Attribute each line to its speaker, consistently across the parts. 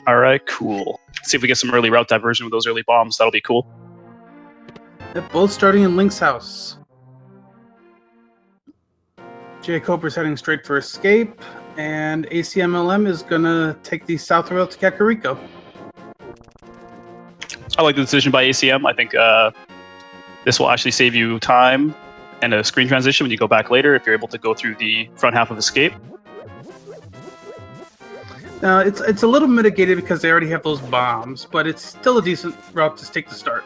Speaker 1: All right, cool. Let's see if we get some early route diversion with those early bombs. That'll be cool.
Speaker 2: Yep, both starting in Link's house. jkoper's heading straight for escape, and Acmlm is gonna take the south route to Kakariko.
Speaker 1: I like the decision by ACM. I think this will actually save you time and a screen transition when you go back later if you're able to go through the front half of escape.
Speaker 2: Now, it's a little mitigated because they already have those bombs, but it's still a decent route to take the start.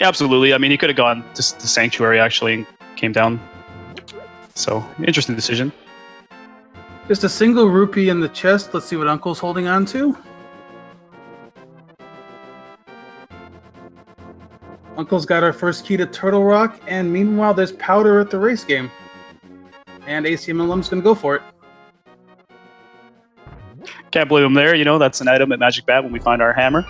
Speaker 1: Yeah, absolutely. I mean, he could have gone to Sanctuary, actually, and came down. So, interesting decision.
Speaker 2: Just a single rupee in the chest. Let's see what Uncle's holding on to. Uncle's got our first key to Turtle Rock, and meanwhile, there's powder at the race game. And Acmlm's going to go for it.
Speaker 1: Can't blame him there. You know, that's an item at Magic Bat when we find our hammer.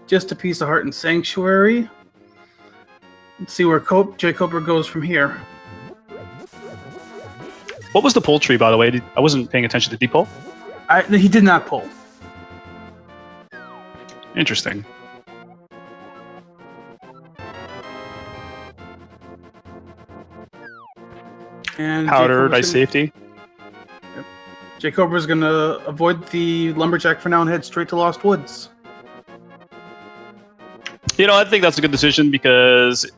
Speaker 2: Just a piece of heart in Sanctuary. Let's see where jkoper goes from here.
Speaker 1: What was the pull tree, by the way? I wasn't paying attention to the pull.
Speaker 2: He did not pull.
Speaker 1: Interesting.
Speaker 2: And
Speaker 1: powder, nice safety.
Speaker 2: jkoper's going to avoid the Lumberjack for now and head straight to Lost Woods.
Speaker 1: You know, I think that's a good decision because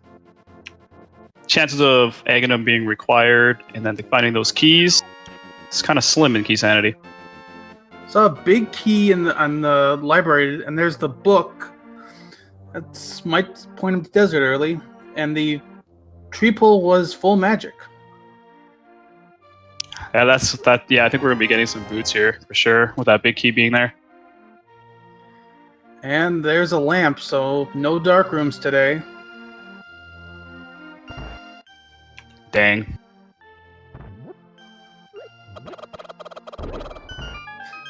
Speaker 1: chances of Aghanim being required and then finding those keys, it's kind of slim in Keysanity.
Speaker 2: Saw a big key on the library, and there's the book. That might point him to Desert early, and the tree pull was full magic.
Speaker 1: Yeah, Yeah, I think we're gonna be getting some boots here for sure with that big key being there.
Speaker 2: And there's a lamp, so no dark rooms today.
Speaker 1: Dang.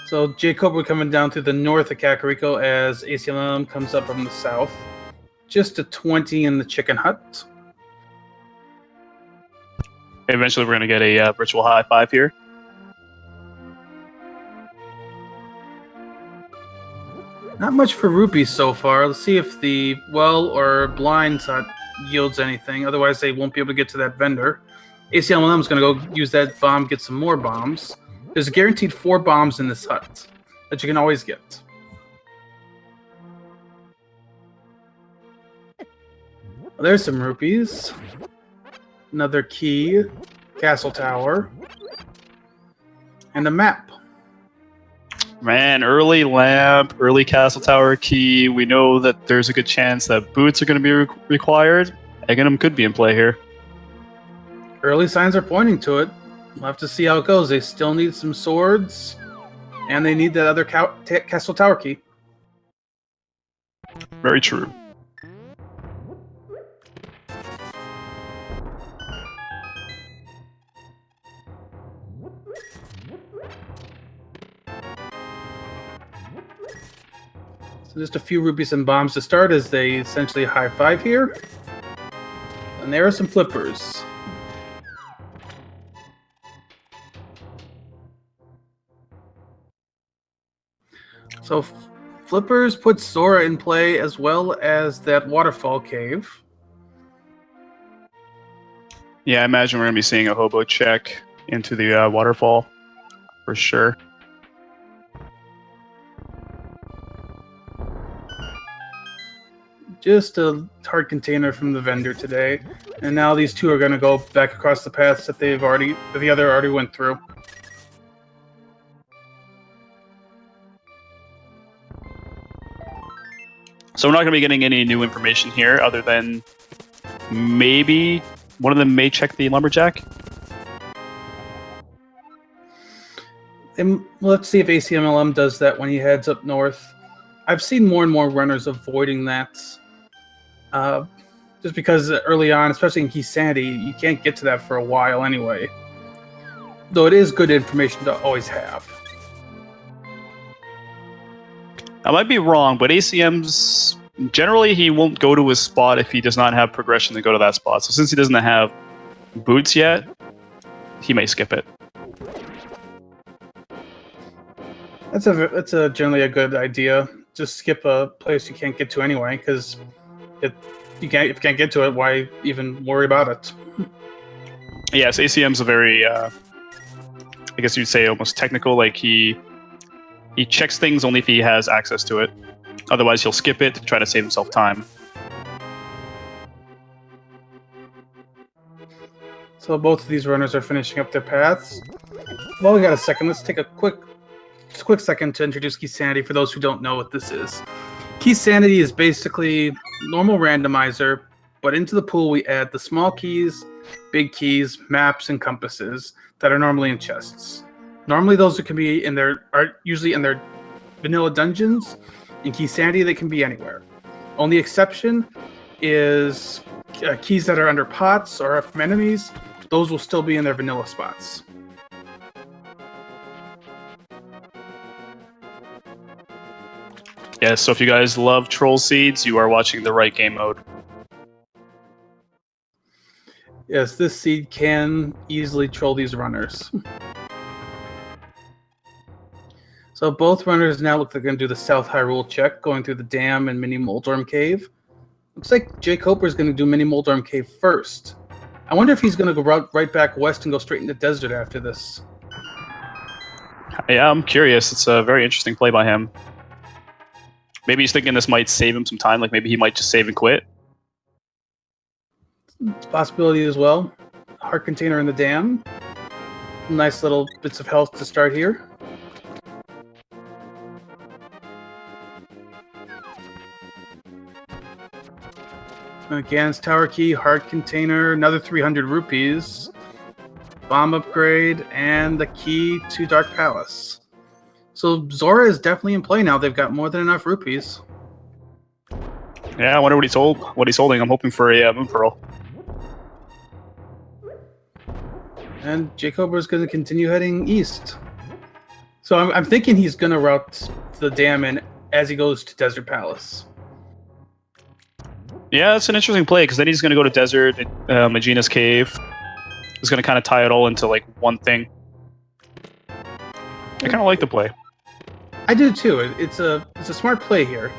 Speaker 2: So jkoper coming down to the north of Kakariko as Acmlm comes up from the south. Just a 20 in the chicken hut.
Speaker 1: Eventually we're going to get a virtual high five here.
Speaker 2: Not much for rupees so far. Let's see if the well or blind hut yields anything. Otherwise, they won't be able to get to that vendor. Acmlm is going to go use that bomb, get some more bombs. There's a guaranteed 4 bombs in this hut that you can always get. Well, there's some rupees. Another key, castle tower, and a map.
Speaker 1: Man, early lamp, early castle tower key. We know that there's a good chance that boots are going to be required. Aghanim could be in play here.
Speaker 2: Early signs are pointing to it. We'll have to see how it goes. They still need some swords, and they need that other castle tower key.
Speaker 1: Very true.
Speaker 2: So just a few rupees and bombs to start as they essentially high five here. And there are some flippers. So flippers put Sora in play as well as that waterfall cave.
Speaker 1: Yeah, I imagine we're going to be seeing a hobo check into the waterfall for sure.
Speaker 2: Just a hard container from the vendor today. And now these two are going to go back across the paths that the other already went through.
Speaker 1: So we're not going to be getting any new information here other than maybe one of them may check the Lumberjack.
Speaker 2: And let's see if Acmlm does that when he heads up north. I've seen more and more runners avoiding that. Just because early on, especially in Keysanity, you can't get to that for a while anyway. Though it is good information to always have.
Speaker 1: I might be wrong, but ACM's generally he won't go to his spot if he does not have progression to go to that spot. So since he doesn't have boots yet, he may skip it.
Speaker 2: That's a generally a good idea. Just skip a place you can't get to anyway, because if you can't get to it, why even worry about it?
Speaker 1: Yes, ACM's a very, I guess you'd say almost technical. Like he checks things only if he has access to it. Otherwise, he'll skip it to try to save himself time.
Speaker 2: So both of these runners are finishing up their paths. Well, we got a second. Let's take a quick second to introduce Keysanity for those who don't know what this is. Keysanity is basically normal randomizer, but into the pool we add the small keys, big keys, maps, and compasses that are normally in chests. Normally those can be are usually in their vanilla dungeons. In Keysanity they can be anywhere. Only exception is keys that are under pots or from enemies. Those will still be in their vanilla spots.
Speaker 1: Yeah, so if you guys love troll seeds, you are watching the right game mode.
Speaker 2: Yes, this seed can easily troll these runners. So both runners now look like they're going to do the South Hyrule check, going through the dam and Mini Moldorm Cave. Looks like jkoper is going to do Mini Moldorm Cave first. I wonder if he's going to go right back west and go straight into the desert after this.
Speaker 1: Yeah, I'm curious. It's a very interesting play by him. Maybe he's thinking this might save him some time. Like maybe he might just save and quit.
Speaker 2: It's a possibility as well. Heart container in the dam. Nice little bits of health to start here. Gan's tower key, heart container, another 300 rupees, bomb upgrade, and the key to Dark Palace. So Zora is definitely in play now. They've got more than enough rupees.
Speaker 1: Yeah, I wonder what he's holding. I'm hoping for a Moon Pearl.
Speaker 2: And jkoper is going to continue heading east. So I'm thinking he's going to route the dam in as he goes to Desert Palace.
Speaker 1: Yeah, that's an interesting play, because then he's going to go to Desert, Magina's Cave. He's going to kind of tie it all into like one thing. I kind of like the play.
Speaker 2: I do too. It's a smart play here.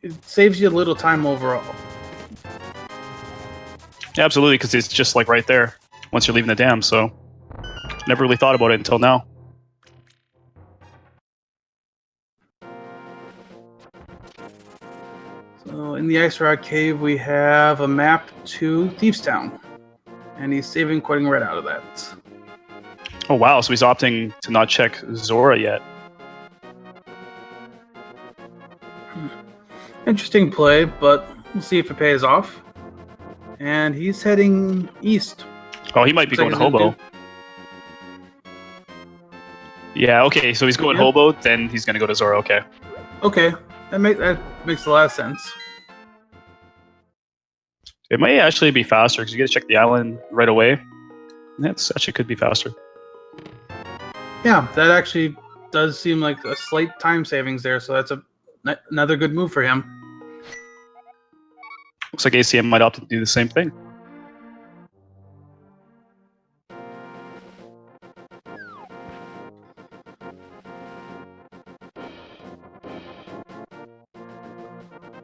Speaker 2: It saves you a little time overall.
Speaker 1: Yeah, absolutely, because it's just like right there once you're leaving the dam. So never really thought about it until now.
Speaker 2: So in the Ice Rod Cave, we have a map to Thieves Town, and he's saving quitting right out of that.
Speaker 1: Oh wow! So he's opting to not check Zora yet.
Speaker 2: Interesting play, but we'll see if it pays off. And he's heading east.
Speaker 1: Oh, he might be going to Hobo. Yeah, okay, so he's going Hobo, then he's going to go to Zora, okay.
Speaker 2: Okay, that makes a lot of sense.
Speaker 1: It might actually be faster, because you got to check the island right away. That actually could be faster.
Speaker 2: Yeah, that actually does seem like a slight time savings there, so that's another good move for him.
Speaker 1: Looks like ACM might opt to do the same thing.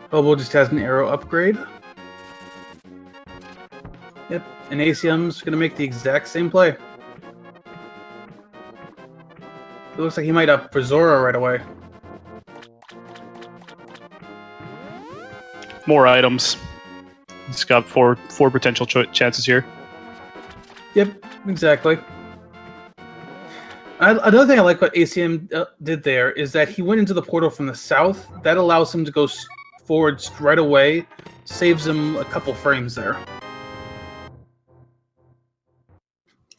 Speaker 2: Hobo just has an arrow upgrade. Yep, and ACM's going to make the exact same play. It looks like he might up for Zora right away.
Speaker 1: More items. He's got four potential chances here.
Speaker 2: Yep, exactly. Another thing I like what ACM did there is that he went into the portal from the south. That allows him to go forward right away. Saves him a couple frames there.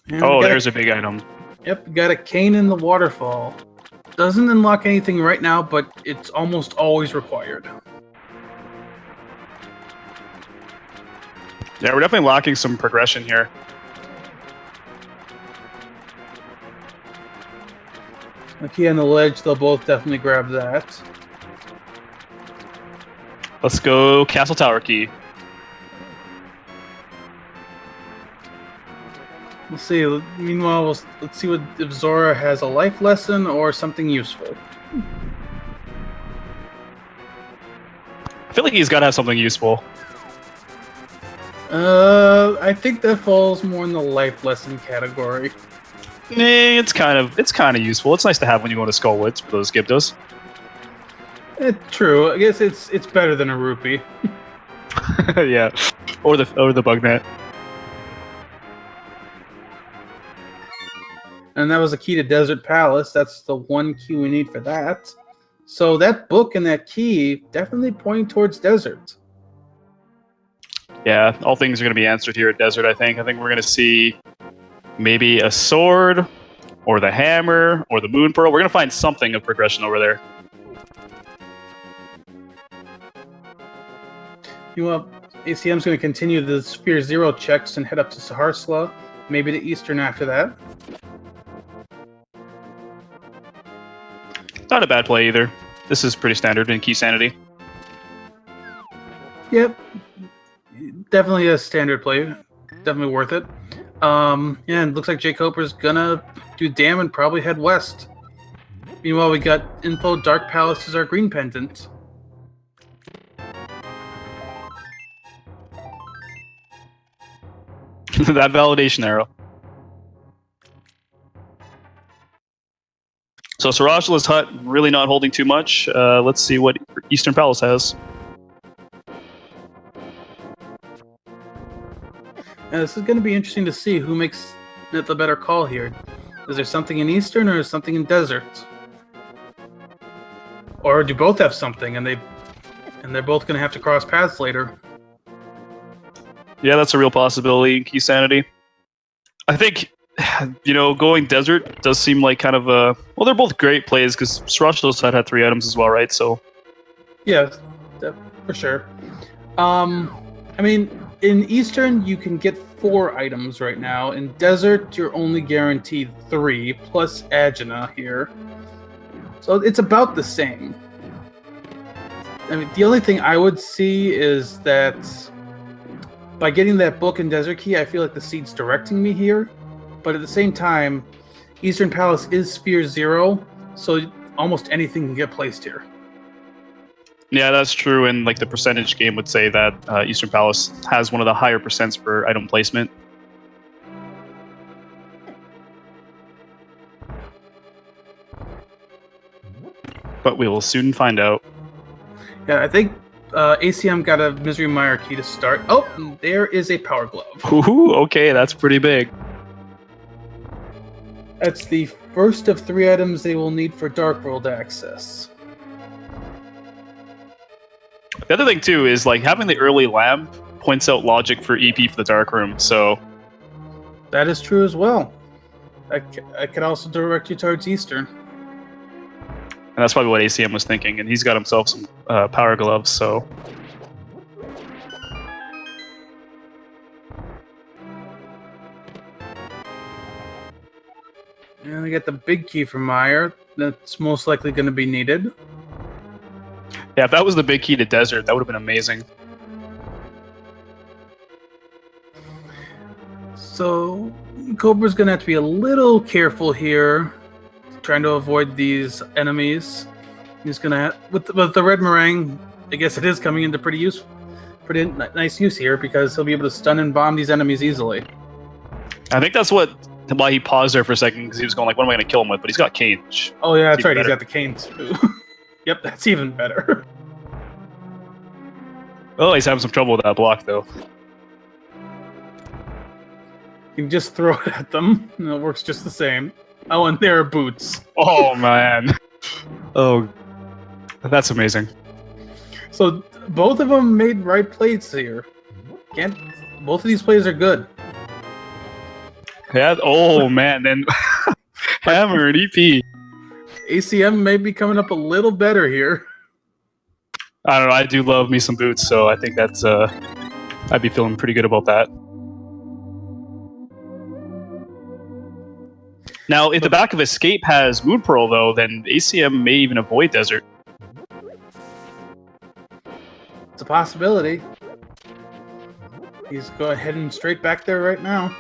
Speaker 2: And
Speaker 1: oh, there's a big item.
Speaker 2: Yep, got a cane in the waterfall. Doesn't unlock anything right now, but it's almost always required.
Speaker 1: Yeah, we're definitely lacking some progression here.
Speaker 2: A key on the ledge, they'll both definitely grab that.
Speaker 1: Let's go Castle Tower Key.
Speaker 2: We'll see. Meanwhile, let's see if Zora has a life lesson or something useful.
Speaker 1: I feel like he's got to have something useful.
Speaker 2: I think that falls more in the life lesson category.
Speaker 1: It's kind of useful. It's nice to have when you go to Skullwoods for those Gyptos.
Speaker 2: True. I guess it's better than a rupee.
Speaker 1: Yeah, or the bug net.
Speaker 2: And that was a key to Desert Palace. That's the one key we need for that. So that book and that key definitely point towards desert.
Speaker 1: Yeah, all things are going to be answered here at Desert, I think. I think we're going to see maybe a sword, or the hammer, or the moon pearl. We're going to find something of progression over there.
Speaker 2: ACM's going to continue the Sphere Zero checks and head up to Saharsla, maybe to Eastern after that.
Speaker 1: Not a bad play either. This is pretty standard in Keysanity.
Speaker 2: Yep. Definitely a standard play. Definitely worth it. Yeah, and looks like jkoper's gonna do dam and probably head west. Meanwhile, we got info Dark Palace is our green pendant.
Speaker 1: That validation arrow. So Sarashala's hut really not holding too much. Let's see what Eastern Palace has.
Speaker 2: And this is going to be interesting to see who makes the better call here. Is there something in Eastern or is something in Desert? Or do both have something and they're both going to have to cross paths later?
Speaker 1: Yeah, that's a real possibility in Keysanity. I think, going Desert does seem like kind of a... Well, they're both great plays because Sarashala's hut had 3 items as well, right? So,
Speaker 2: yeah, for sure. I mean, in Eastern, you can get 4 items right now. In Desert, you're only guaranteed 3, plus Agena here. So it's about the same. I mean, the only thing I would see is that by getting that book and Desert Key, I feel like the seed's directing me here. But at the same time, Eastern Palace is Sphere Zero, so almost anything can get placed here.
Speaker 1: yeah, that's true. And like the percentage game would say that Eastern Palace has one of the higher percents for item placement. But we will soon find out.
Speaker 2: Yeah, I think ACM got a Misery Mire key to start. Oh, there is a Power Glove.
Speaker 1: Ooh, okay, that's pretty big.
Speaker 2: That's the first of 3 items they will need for Dark World access.
Speaker 1: The other thing too is like having the early lamp points out logic for EP for the Dark Room. So
Speaker 2: that is true as well. I could also direct you towards Eastern.
Speaker 1: And that's probably what ACM was thinking, and he's got himself some power gloves, so...
Speaker 2: And we got the big key from Meyer. That's most likely going to be needed.
Speaker 1: Yeah, if that was the big key to Desert, that would have been amazing.
Speaker 2: So, Cobra's going to have to be a little careful here, trying to avoid these enemies. He's going to with the red meringue, I guess it is coming into pretty nice use here because he'll be able to stun and bomb these enemies easily.
Speaker 1: I think that's why he paused there for a second, because he was going like, what am I going to kill him with? But he's got Cage.
Speaker 2: Oh yeah, that's right.
Speaker 1: Better.
Speaker 2: He's got the cane too. Yep, that's even better.
Speaker 1: Oh, he's having some trouble with that block, though.
Speaker 2: You can just throw it at them, and it works just the same. Oh, and there are boots.
Speaker 1: Oh, man. Oh, that's amazing.
Speaker 2: So both of them made right plays here. Both of these plays are good.
Speaker 1: Yeah. Oh, man. Then Hammer and EP.
Speaker 2: ACM may be coming up a little better here.
Speaker 1: I don't know. I do love me some boots, so I think that's... I'd be feeling pretty good about that. Now, if the back of Escape has Moon Pearl, though, then ACM may even avoid Desert.
Speaker 2: It's a possibility. He's heading straight back there right now.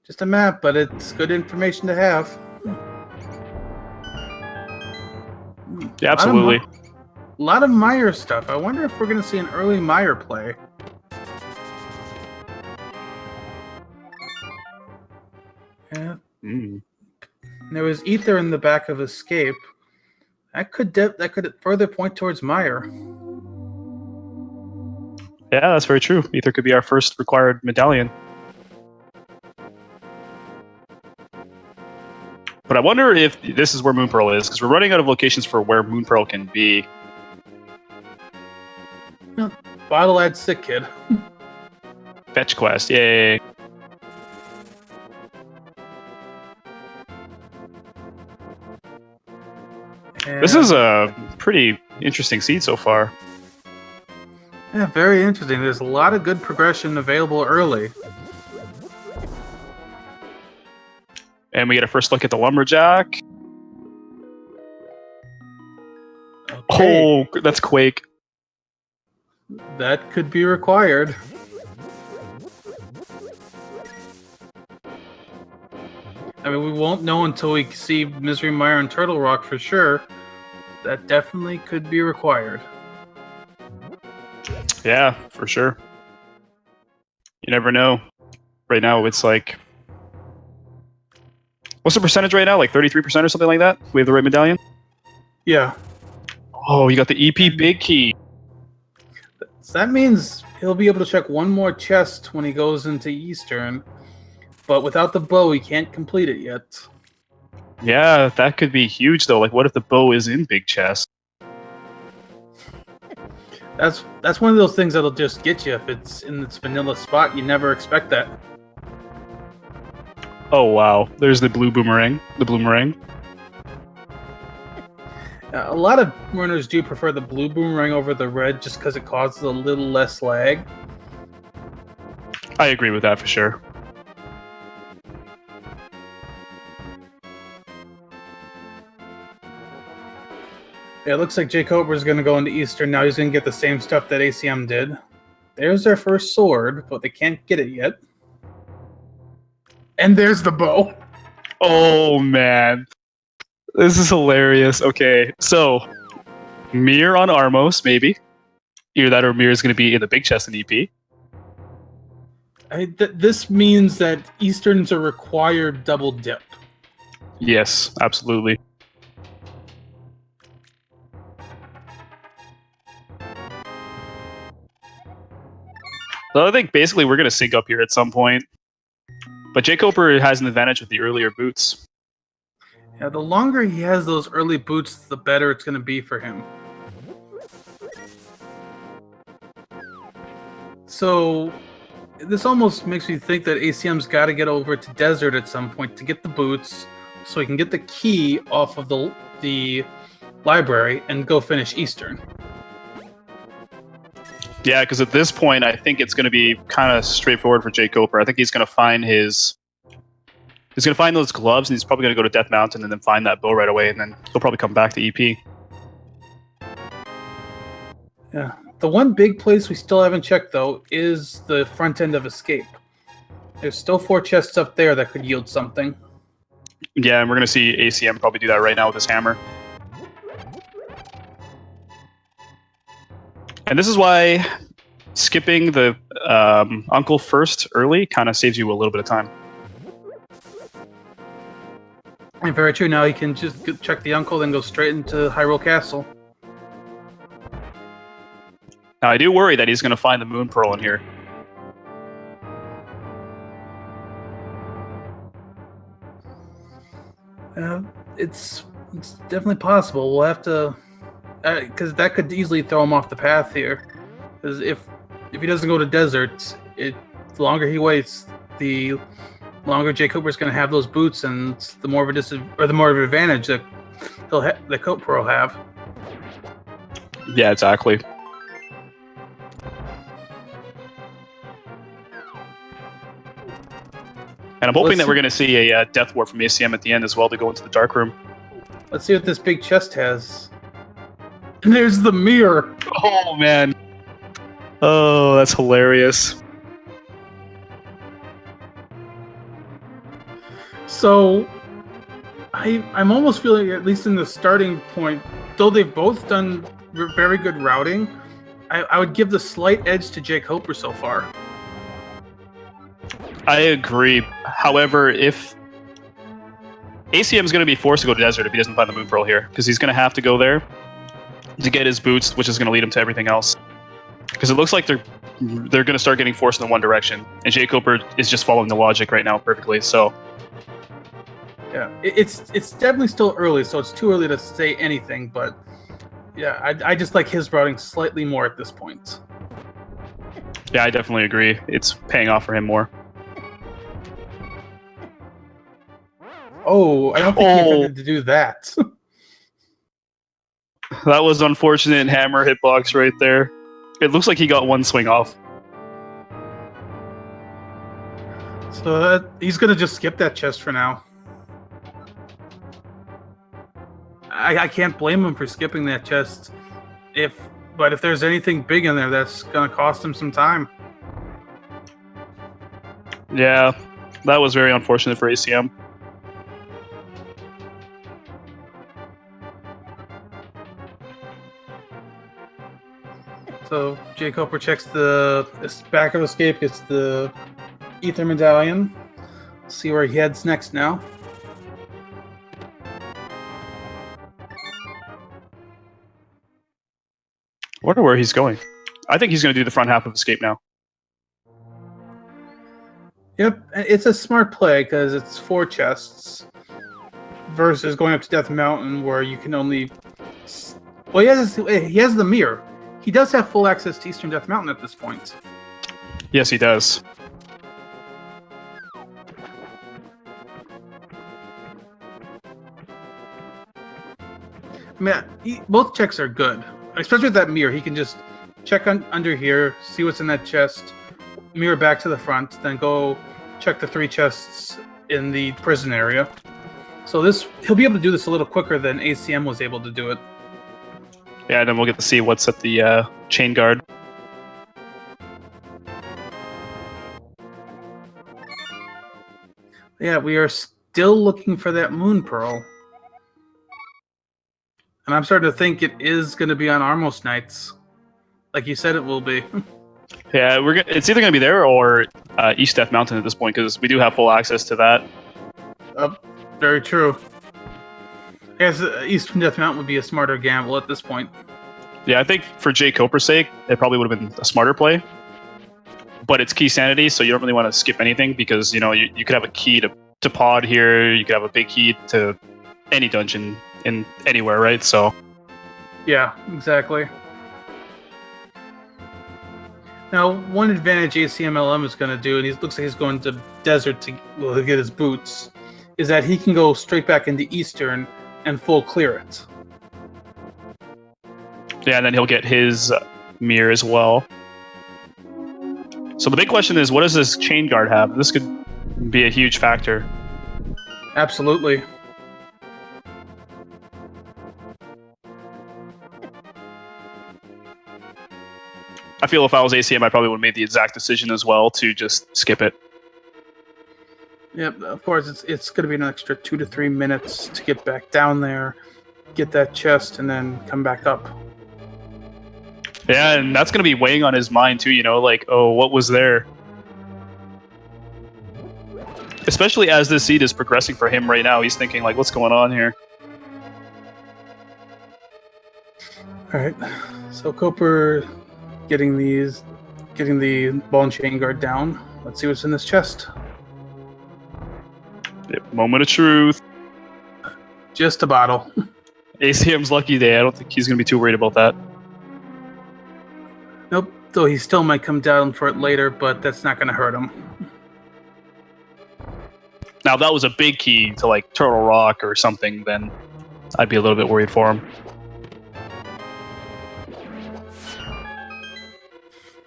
Speaker 2: Just a map, but it's good information to have.
Speaker 1: Yeah, absolutely.
Speaker 2: A lot of Meyer stuff. I wonder if we're going to see an early Meyer play. Yeah. There was Ether in the back of Escape. That could further point towards Meyer.
Speaker 1: Yeah, that's very true. Ether could be our first required medallion. But I wonder if this is where Moon Pearl is, because we're running out of locations for where Moon Pearl can be.
Speaker 2: Well, Bottle ad Sick Kid.
Speaker 1: Fetch quest, yay. This is a pretty interesting seed so far.
Speaker 2: Yeah, very interesting. There's a lot of good progression available early.
Speaker 1: And we get a first look at the Lumberjack.
Speaker 2: Okay.
Speaker 1: Oh, that's Quake.
Speaker 2: That could be required. I mean, we won't know until we see Misery Mire and Turtle Rock for sure. That definitely could be required.
Speaker 1: Yeah, for sure. You never know. Right now, it's like... What's the percentage right now? Like 33% or something like that? We have the right medallion?
Speaker 2: Yeah.
Speaker 1: Oh, you got the EP Big Key.
Speaker 2: So that means he'll be able to check one more chest when he goes into Eastern. But without the bow, he can't complete it yet.
Speaker 1: Yeah, that could be huge, though. Like, what if the bow is in Big Chest?
Speaker 2: That's one of those things that'll just get you if it's in its vanilla spot. You never expect that.
Speaker 1: Oh, wow. There's the blue boomerang. The boomerang.
Speaker 2: A lot of runners do prefer the blue boomerang over the red just because it causes a little less lag.
Speaker 1: I agree with that for sure.
Speaker 2: Yeah, it looks like jkoper is going to go into Eastern. Now he's going to get the same stuff that ACM did. There's their first sword, but they can't get it yet. And there's the bow.
Speaker 1: Oh, man. This is hilarious. Okay, so Mir on Armos, maybe. Either that or Mir is going to be in the Big Chest in EP.
Speaker 2: This means that Eastern's a required double dip.
Speaker 1: Yes, absolutely. So I think basically we're going to sync up here at some point. But jkoper has an advantage with the earlier boots.
Speaker 2: Yeah, the longer he has those early boots, the better it's going to be for him. So this almost makes me think that ACM's got to get over to Desert at some point to get the boots so he can get the key off of the library and go finish Eastern.
Speaker 1: Yeah, because at this point, I think it's going to be kind of straightforward for jkoper. I think he's going to find his... He's going to find those gloves, and he's probably going to go to Death Mountain and then find that bow right away, and then he'll probably come back to EP.
Speaker 2: Yeah. The one big place we still haven't checked, though, is the front end of Escape. There's still 4 chests up there that could yield something.
Speaker 1: Yeah, and we're going to see ACM probably do that right now with his hammer. And this is why skipping the Uncle first early kind of saves you a little bit of time.
Speaker 2: And very true. Now he can just check the Uncle, then go straight into Hyrule Castle.
Speaker 1: Now, I do worry that he's going to find the Moon Pearl in here.
Speaker 2: It's definitely possible. We'll have to... because that could easily throw him off the path here. Because if he doesn't go to Desert, the longer he waits, the longer jkoper's going to have those boots, and the more of the more of an advantage that the Koper will have.
Speaker 1: Yeah, exactly. And I'm hoping that we're going to see a Death Warp from ACM at the end as well to go into the Dark Room.
Speaker 2: Let's see what this big chest has. And there's the mirror.
Speaker 1: Oh, man. Oh, that's hilarious.
Speaker 2: So I'm almost feeling, at least in the starting point, though they've both done very good routing, I would give the slight edge to jkoper so far.
Speaker 1: I agree. However, if ACM is going to be forced to go to desert if he doesn't find the Moon Pearl here, because he's going to have to go there to get his boots, which is going to lead him to everything else. Because it looks like they're going to start getting forced in one direction, and jkoper is just following the logic right now perfectly. So
Speaker 2: yeah, it's definitely still early, so it's too early to say anything. But yeah, I just like his routing slightly more at this point.
Speaker 1: yeah, I definitely agree. It's paying off for him more.
Speaker 2: Oh, I don't think he intended to do that.
Speaker 1: That was unfortunate hammer hitbox right there. It looks like he got one swing off.
Speaker 2: So he's going to just skip that chest for now. I can't blame him for skipping that chest. But if there's anything big in there, that's going to cost him some time.
Speaker 1: Yeah, that was very unfortunate for ACM.
Speaker 2: So jkoper checks the back of escape, gets the ether medallion. See where he heads next now.
Speaker 1: I wonder where he's going. I think he's going to do the front half of escape now.
Speaker 2: Yep, it's a smart play because it's 4 chests versus going up to Death Mountain where you can only... Well, he has the mirror. He does have full access to Eastern Death Mountain at this point.
Speaker 1: Yes, he does.
Speaker 2: I mean, both checks are good. Especially with that mirror. He can just check under here, see what's in that chest, mirror back to the front, then go check the 3 chests in the prison area. So he'll be able to do this a little quicker than ACM was able to do it.
Speaker 1: Yeah, and then we'll get to see what's at the chain guard.
Speaker 2: Yeah, we are still looking for that Moon Pearl. And I'm starting to think it is going to be on Armos Nights. Like you said it will be.
Speaker 1: Yeah, it's either going to be there or East Death Mountain at this point, because we do have full access to that.
Speaker 2: Very true. I guess Eastern Death Mountain would be a smarter gamble at this point.
Speaker 1: Yeah, I think for jkoper's sake, it probably would have been a smarter play. But it's Keysanity, so you don't really want to skip anything, because you could have a key to pod here, you could have a big key to any dungeon in anywhere, right? So
Speaker 2: yeah, exactly. Now, one advantage Acmlm is going to do, and he looks like he's going to desert to get his boots, is that he can go straight back into Eastern and full clear it.
Speaker 1: Yeah, and then he'll get his mirror as well. So the big question is, what does this chain guard have? This could be a huge factor.
Speaker 2: Absolutely.
Speaker 1: I feel if I was ACM, I probably would have made the exact decision as well to just skip it.
Speaker 2: Yep, of course, it's going to be an extra 2 to 3 minutes to get back down there, get that chest, and then come back up.
Speaker 1: Yeah, and that's going to be weighing on his mind too, like, oh, what was there? Especially as this seed is progressing for him right now, he's thinking, like, what's going on here?
Speaker 2: Alright, so Koper getting the ball and chain guard down. Let's see what's in this chest.
Speaker 1: Moment of truth.
Speaker 2: Just a bottle.
Speaker 1: ACM's lucky day. I don't think he's going to be too worried about that.
Speaker 2: Nope, though he still might come down for it later, but that's not going to hurt him.
Speaker 1: Now, if that was a big key to, like, Turtle Rock or something, then I'd be a little bit worried for him.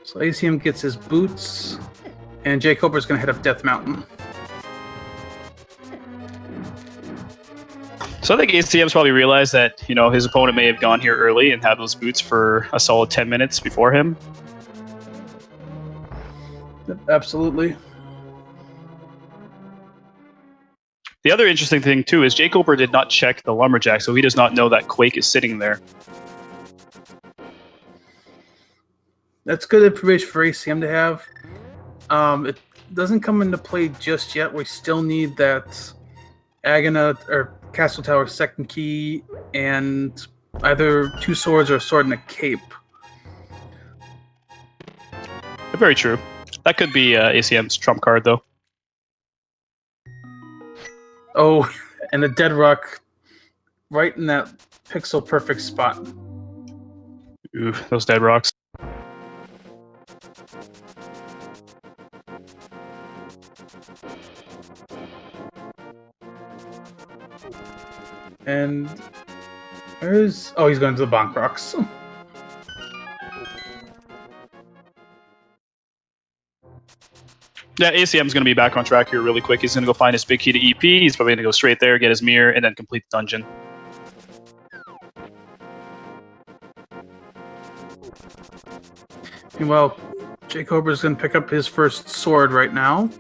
Speaker 2: So ACM gets his boots, and jkoper's going to head up Death Mountain.
Speaker 1: So I think ACM's probably realized that, his opponent may have gone here early and had those boots for a solid 10 minutes before him.
Speaker 2: Absolutely.
Speaker 1: The other interesting thing too is jkoper did not check the lumberjack, so he does not know that Quake is sitting there.
Speaker 2: That's good information for ACM to have. It doesn't come into play just yet. We still need that Agana or Castle Tower second key and either 2 swords or a sword and a cape.
Speaker 1: Very true. That could be ACM's trump card, though.
Speaker 2: Oh, and the dead rock right in that pixel perfect spot.
Speaker 1: Ooh, those dead rocks.
Speaker 2: And where's... Oh, he's going to the bonk rocks.
Speaker 1: Yeah, ACM's going to be back on track here really quick. He's going to go find his big key to EP. He's probably going to go straight there, get his mirror, and then complete the dungeon.
Speaker 2: Meanwhile, jkoper's going to pick up his first sword right now.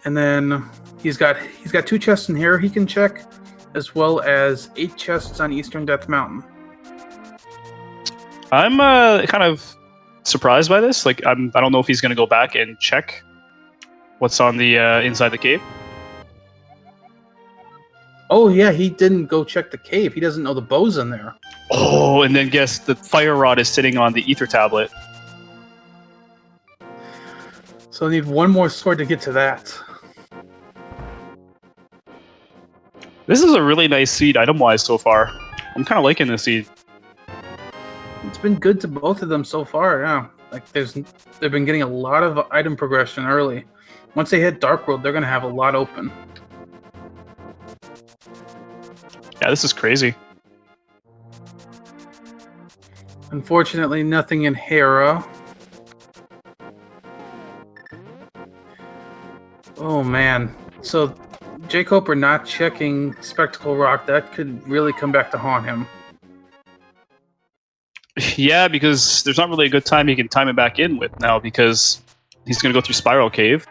Speaker 2: And then he's got 2 chests in here he can check, as well as 8 chests on Eastern Death Mountain.
Speaker 1: I'm kind of surprised by this. Like, I don't know if he's going to go back and check what's on the inside the cave.
Speaker 2: Oh yeah, he didn't go check the cave. He doesn't know the bow's in there.
Speaker 1: Oh, and then guess the fire rod is sitting on the ether tablet.
Speaker 2: So I need 1 more sword to get to that.
Speaker 1: This is a really nice seed item-wise so far. I'm kind of liking this seed.
Speaker 2: It's been good to both of them so far, yeah. Like they've been getting a lot of item progression early. Once they hit Dark World, they're going to have a lot open.
Speaker 1: Yeah, this is crazy.
Speaker 2: Unfortunately, nothing in Hera. Oh man. So jkoper not checking Spectacle Rock, that could really come back to haunt him.
Speaker 1: Yeah, because there's not really a good time he can time it back in with now, because he's going to go through Spiral Cave.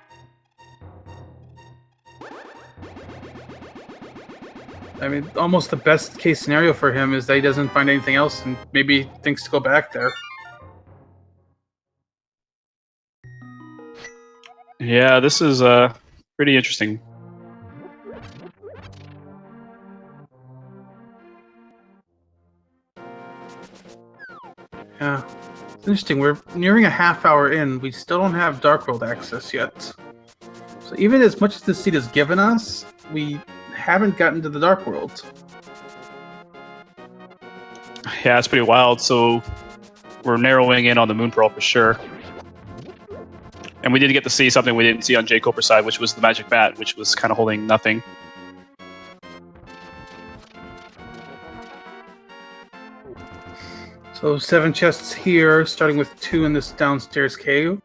Speaker 2: I mean, almost the best case scenario for him is that he doesn't find anything else and maybe thinks to go back there.
Speaker 1: Yeah, this is pretty interesting.
Speaker 2: Yeah. It's interesting. We're nearing a half hour in. We still don't have Dark World access yet. So even as much as this seed has given us, we haven't gotten to the Dark World.
Speaker 1: Yeah, it's pretty wild. So we're narrowing in on the Moon Pearl for sure. And we did get to see something we didn't see on jkoper's side, which was the Magic Bat, which was kind of holding nothing.
Speaker 2: So 7 chests here, starting with 2 in this downstairs cave.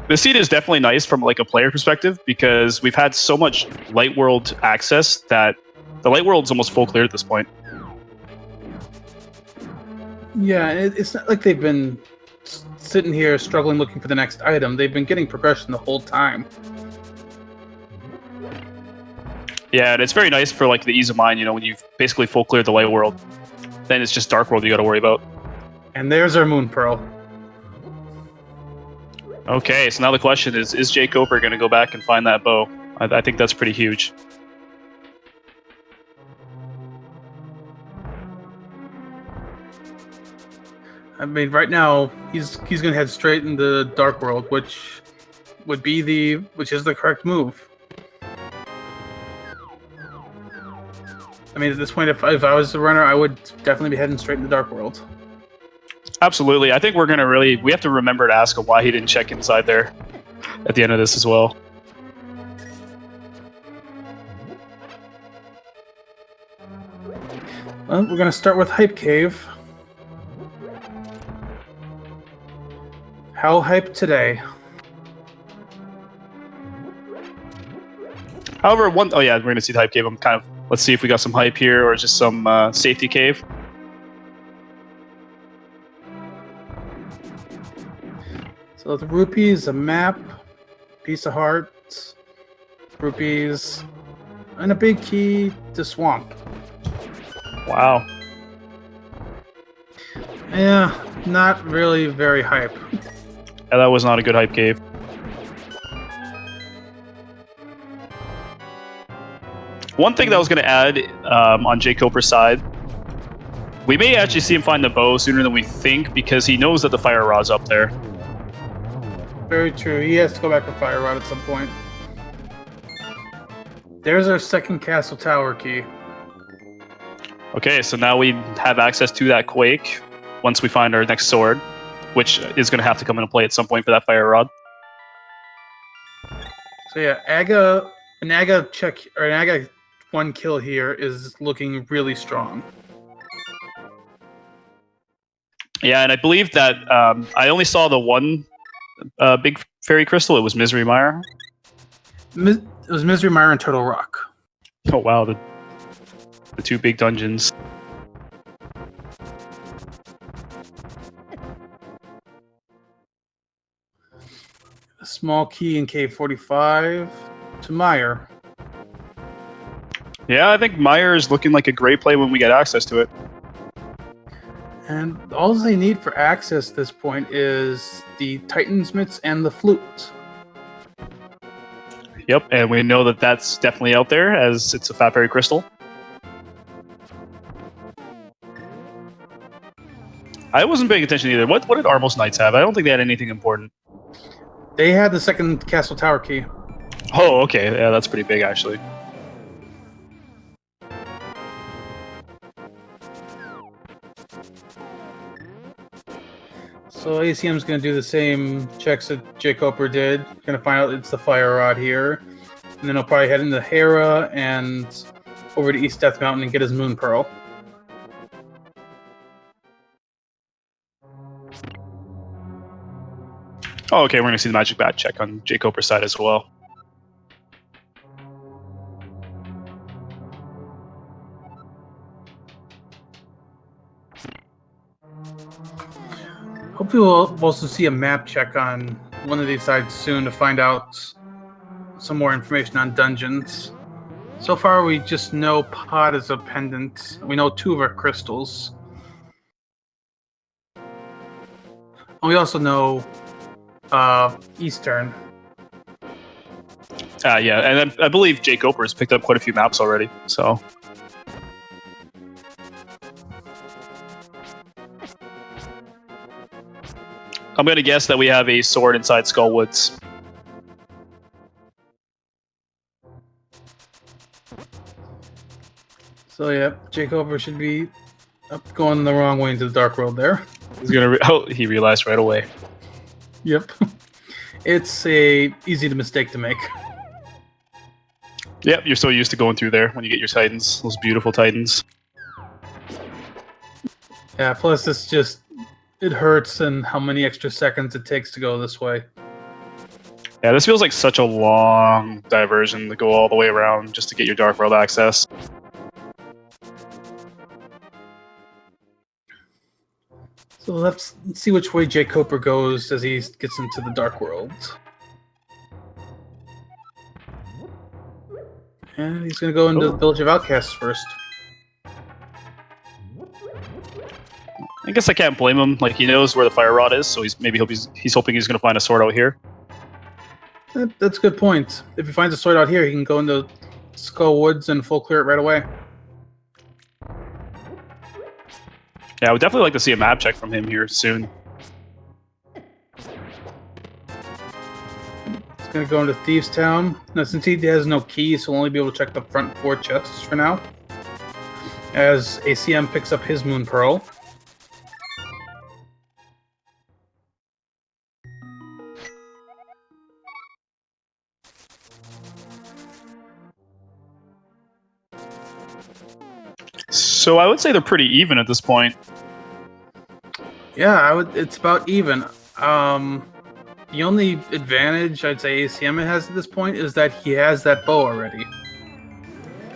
Speaker 1: The seed is definitely nice from like a player perspective, because we've had so much Light World access that the Light World's almost full clear at this point.
Speaker 2: Yeah, it's not like they've been sitting here struggling looking for the next item. They've been getting progression the whole time.
Speaker 1: Yeah, and it's very nice for like the ease of mind, you know, when you've basically full cleared the Light World. Then it's just Dark World you got to worry about.
Speaker 2: And there's our Moon Pearl.
Speaker 1: Okay, so now the question is jkoper going to go back and find that bow? I think that's pretty huge.
Speaker 2: I mean, right now he's going to head straight into Dark World, which is the correct move. I mean, at this point, if I was the runner, I would definitely be heading straight into Dark World.
Speaker 1: Absolutely. I think we have to remember to ask him why he didn't check inside there at the end of this as well.
Speaker 2: Well, we're going to start with Hype Cave. How hype today?
Speaker 1: However, oh yeah, we're going to see the Hype Cave. Let's see if we got some hype here or just some safety cave.
Speaker 2: So the rupees, a map, piece of heart, out rupees, and a big key to swamp.
Speaker 1: Wow.
Speaker 2: Yeah, not really very hype.
Speaker 1: Yeah, that was not a good hype cave. One thing that I was going to add on jkoper's side, we may actually see him find the bow sooner than we think because he knows that the fire rod's up there.
Speaker 2: Very true. He has to go back for fire rod at some point. There's our second castle tower key.
Speaker 1: Okay, so now we have access to that quake once we find our next sword, which is going to have to come into play at some point for that fire rod.
Speaker 2: So yeah, an Aga check or an Aga 1 kill here is looking really strong.
Speaker 1: Yeah, and I believe that I only saw the one big fairy crystal. It was Misery Mire.
Speaker 2: It was Misery Mire and Turtle Rock.
Speaker 1: Oh wow, the two big dungeons.
Speaker 2: A small key in K45 to Mire.
Speaker 1: Yeah, I think Mire is looking like a great play when we get access to it.
Speaker 2: And all they need for access at this point is the Titan's Mitts and the flute.
Speaker 1: Yep, and we know that that's definitely out there as it's a Fat Fairy Crystal. I wasn't paying attention either. What did Armos Knights have? I don't think they had anything important.
Speaker 2: They had the second castle tower key.
Speaker 1: Oh, okay. Yeah, that's pretty big, actually.
Speaker 2: So ACM's going to do the same checks that jkoper did. Going to find out it's the fire rod here. And then he'll probably head into Hera and over to East Death Mountain and get his moon pearl.
Speaker 1: Oh, okay. We're going to see the magic bat check on jkoper's side as well.
Speaker 2: Hopefully we'll also see a map check on one of these sides soon to find out some more information on dungeons. So far we just know Pod is a pendant. We know 2 of our crystals. And we also know Eastern.
Speaker 1: Yeah, and I believe jkoper has picked up quite a few maps already, so... I'm going to guess that we have a sword inside Skullwoods.
Speaker 2: So yeah, jkoper should be going the wrong way into the Dark World there.
Speaker 1: He's gonna. Oh, he realized right away.
Speaker 2: Yep. It's easy to mistake to make.
Speaker 1: Yep, you're so used to going through there when you get your Titans, those beautiful Titans.
Speaker 2: Yeah, plus it's just, it hurts and how many extra seconds it takes to go this way.
Speaker 1: Yeah, this feels like such a long diversion to go all the way around just to get your Dark World access.
Speaker 2: So let's see which way jkoper goes as he gets into the Dark World. And he's going to go into the Village of Outcasts first.
Speaker 1: I guess I can't blame him. Like, he knows where the fire rod is, so he's hoping he's going to find a sword out here.
Speaker 2: That's a good point. If he finds a sword out here, he can go into Skull Woods and full clear it right away.
Speaker 1: Yeah, I would definitely like to see a map check from him here soon.
Speaker 2: He's going to go into Thieves Town. Now, since he has no keys, he'll only be able to check the front 4 chests for now. As ACM picks up his Moon Pearl.
Speaker 1: So I would say they're pretty even at this point.
Speaker 2: Yeah, it's about even. The only advantage I'd say ACM has at this point is that he has that bow already.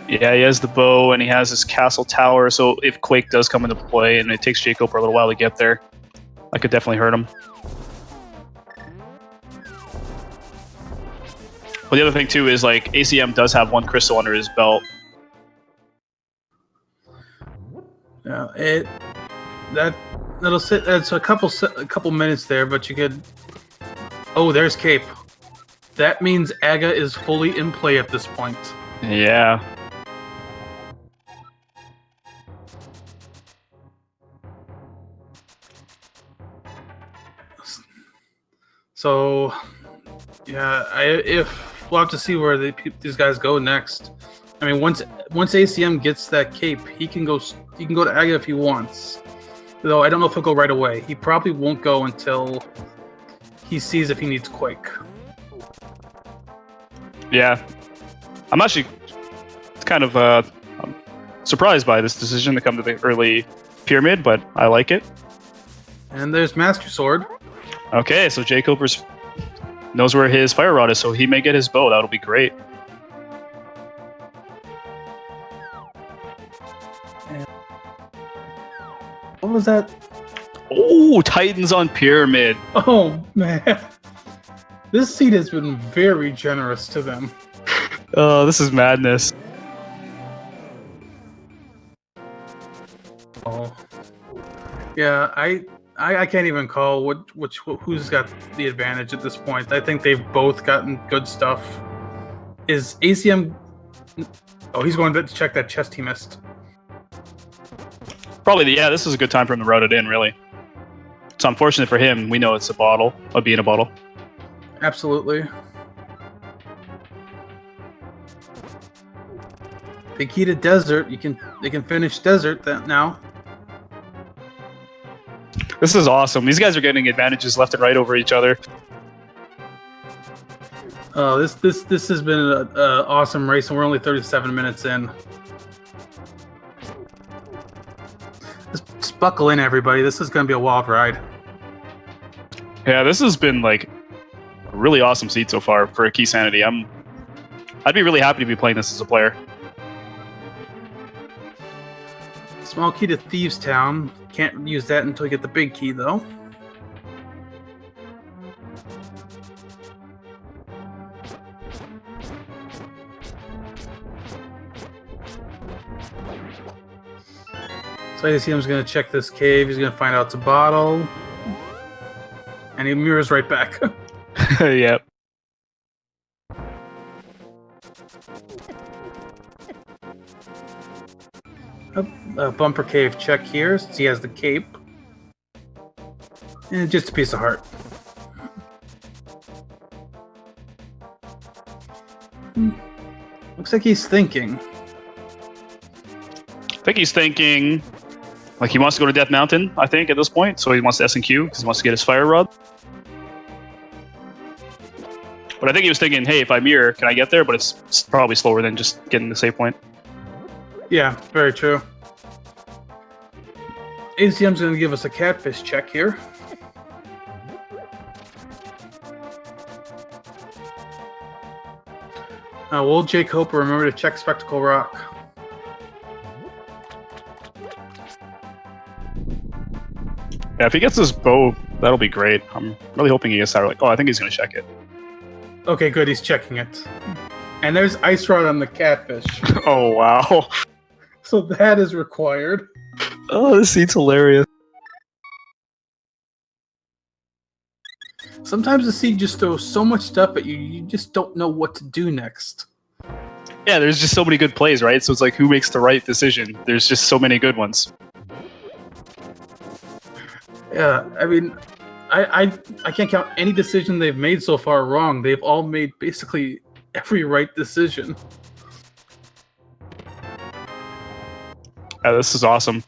Speaker 1: Yeah, he has the bow and he has his castle tower, so if Quake does come into play and it takes jkoper a little while to get there, I could definitely hurt him. But the other thing too is like ACM does have one crystal under his belt.
Speaker 2: Yeah, that'll sit. It's a couple minutes there, but you could. Oh, there's Cape. That means Aga is fully in play at this point.
Speaker 1: Yeah.
Speaker 2: So, yeah, if we'll have to see where these guys go next. I mean, once ACM gets that cape, he can go to Aga if he wants. Though I don't know if he'll go right away. He probably won't go until he sees if he needs Quake.
Speaker 1: Yeah, I'm actually kind of I'm surprised by this decision to come to the early pyramid, but I like it.
Speaker 2: And there's Master Sword.
Speaker 1: Okay, so jkoper knows where his fire rod is, so he may get his bow. That'll be great.
Speaker 2: And what was that?
Speaker 1: Oh, Titans on pyramid.
Speaker 2: Oh man, this seed has been very generous to them.
Speaker 1: Oh, this is madness.
Speaker 2: Oh, yeah, I can't even call who's got the advantage at this point. I think they've both gotten good stuff. Is ACM? Oh, he's going to check that chest he missed.
Speaker 1: Probably, yeah. This is a good time for him to route it in, really. It's unfortunate for him. We know it's a bottle, a bee in a bottle.
Speaker 2: Absolutely. The key to desert. They can finish desert now.
Speaker 1: This is awesome. These guys are getting advantages left and right over each other.
Speaker 2: Oh, this has been an awesome race, and we're only 37 minutes in. Just buckle in, everybody. This is going to be a wild ride.
Speaker 1: Yeah, this has been like a really awesome seed so far for Keysanity. I'd be really happy to be playing this as a player.
Speaker 2: Small key to Thieves Town. Can't use that until you get the big key, though. So ACM's going to check this cave. He's going to find out it's a bottle. And he mirrors right back.
Speaker 1: Yep.
Speaker 2: A bumper cave check here, since he has the cape. And just a piece of heart. Looks like he's thinking.
Speaker 1: I think he's thinking like he wants to go to Death Mountain, I think, at this point. So he wants to S&Q because he wants to get his fire rod. But I think he was thinking, hey, if I mirror, can I get there? But it's probably slower than just getting the save point.
Speaker 2: Yeah, very true. ACM's going to give us a catfish check here. Will jkoper remember to check Spectacle Rock?
Speaker 1: Yeah, if he gets his bow, that'll be great. I'm really hoping he gets that. Like, oh, I think he's going to check it.
Speaker 2: Okay, good. He's checking it. And there's Ice Rod on the catfish.
Speaker 1: Oh, wow.
Speaker 2: So that is required.
Speaker 1: Oh, this seed's hilarious.
Speaker 2: Sometimes the seed just throws so much stuff at you, you just don't know what to do next.
Speaker 1: Yeah, there's just so many good plays, right? So it's like, who makes the right decision? There's just so many good ones.
Speaker 2: Yeah, I mean, I can't count any decision they've made so far wrong. They've all made basically every right decision.
Speaker 1: Yeah, this is awesome.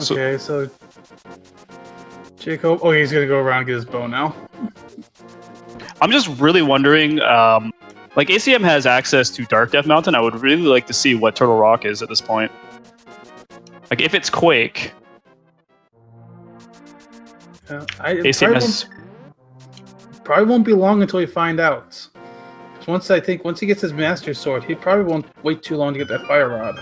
Speaker 2: Okay, so Jacob. Oh, he's gonna go around and get his bow now.
Speaker 1: I'm just really wondering, like ACM has access to Dark Death Mountain. I would really like to see what Turtle Rock is at this point. Like if it's Quake, ACM
Speaker 2: probably won't be long until we find out. Once he gets his Master Sword, he probably won't wait too long to get that Fire Rod.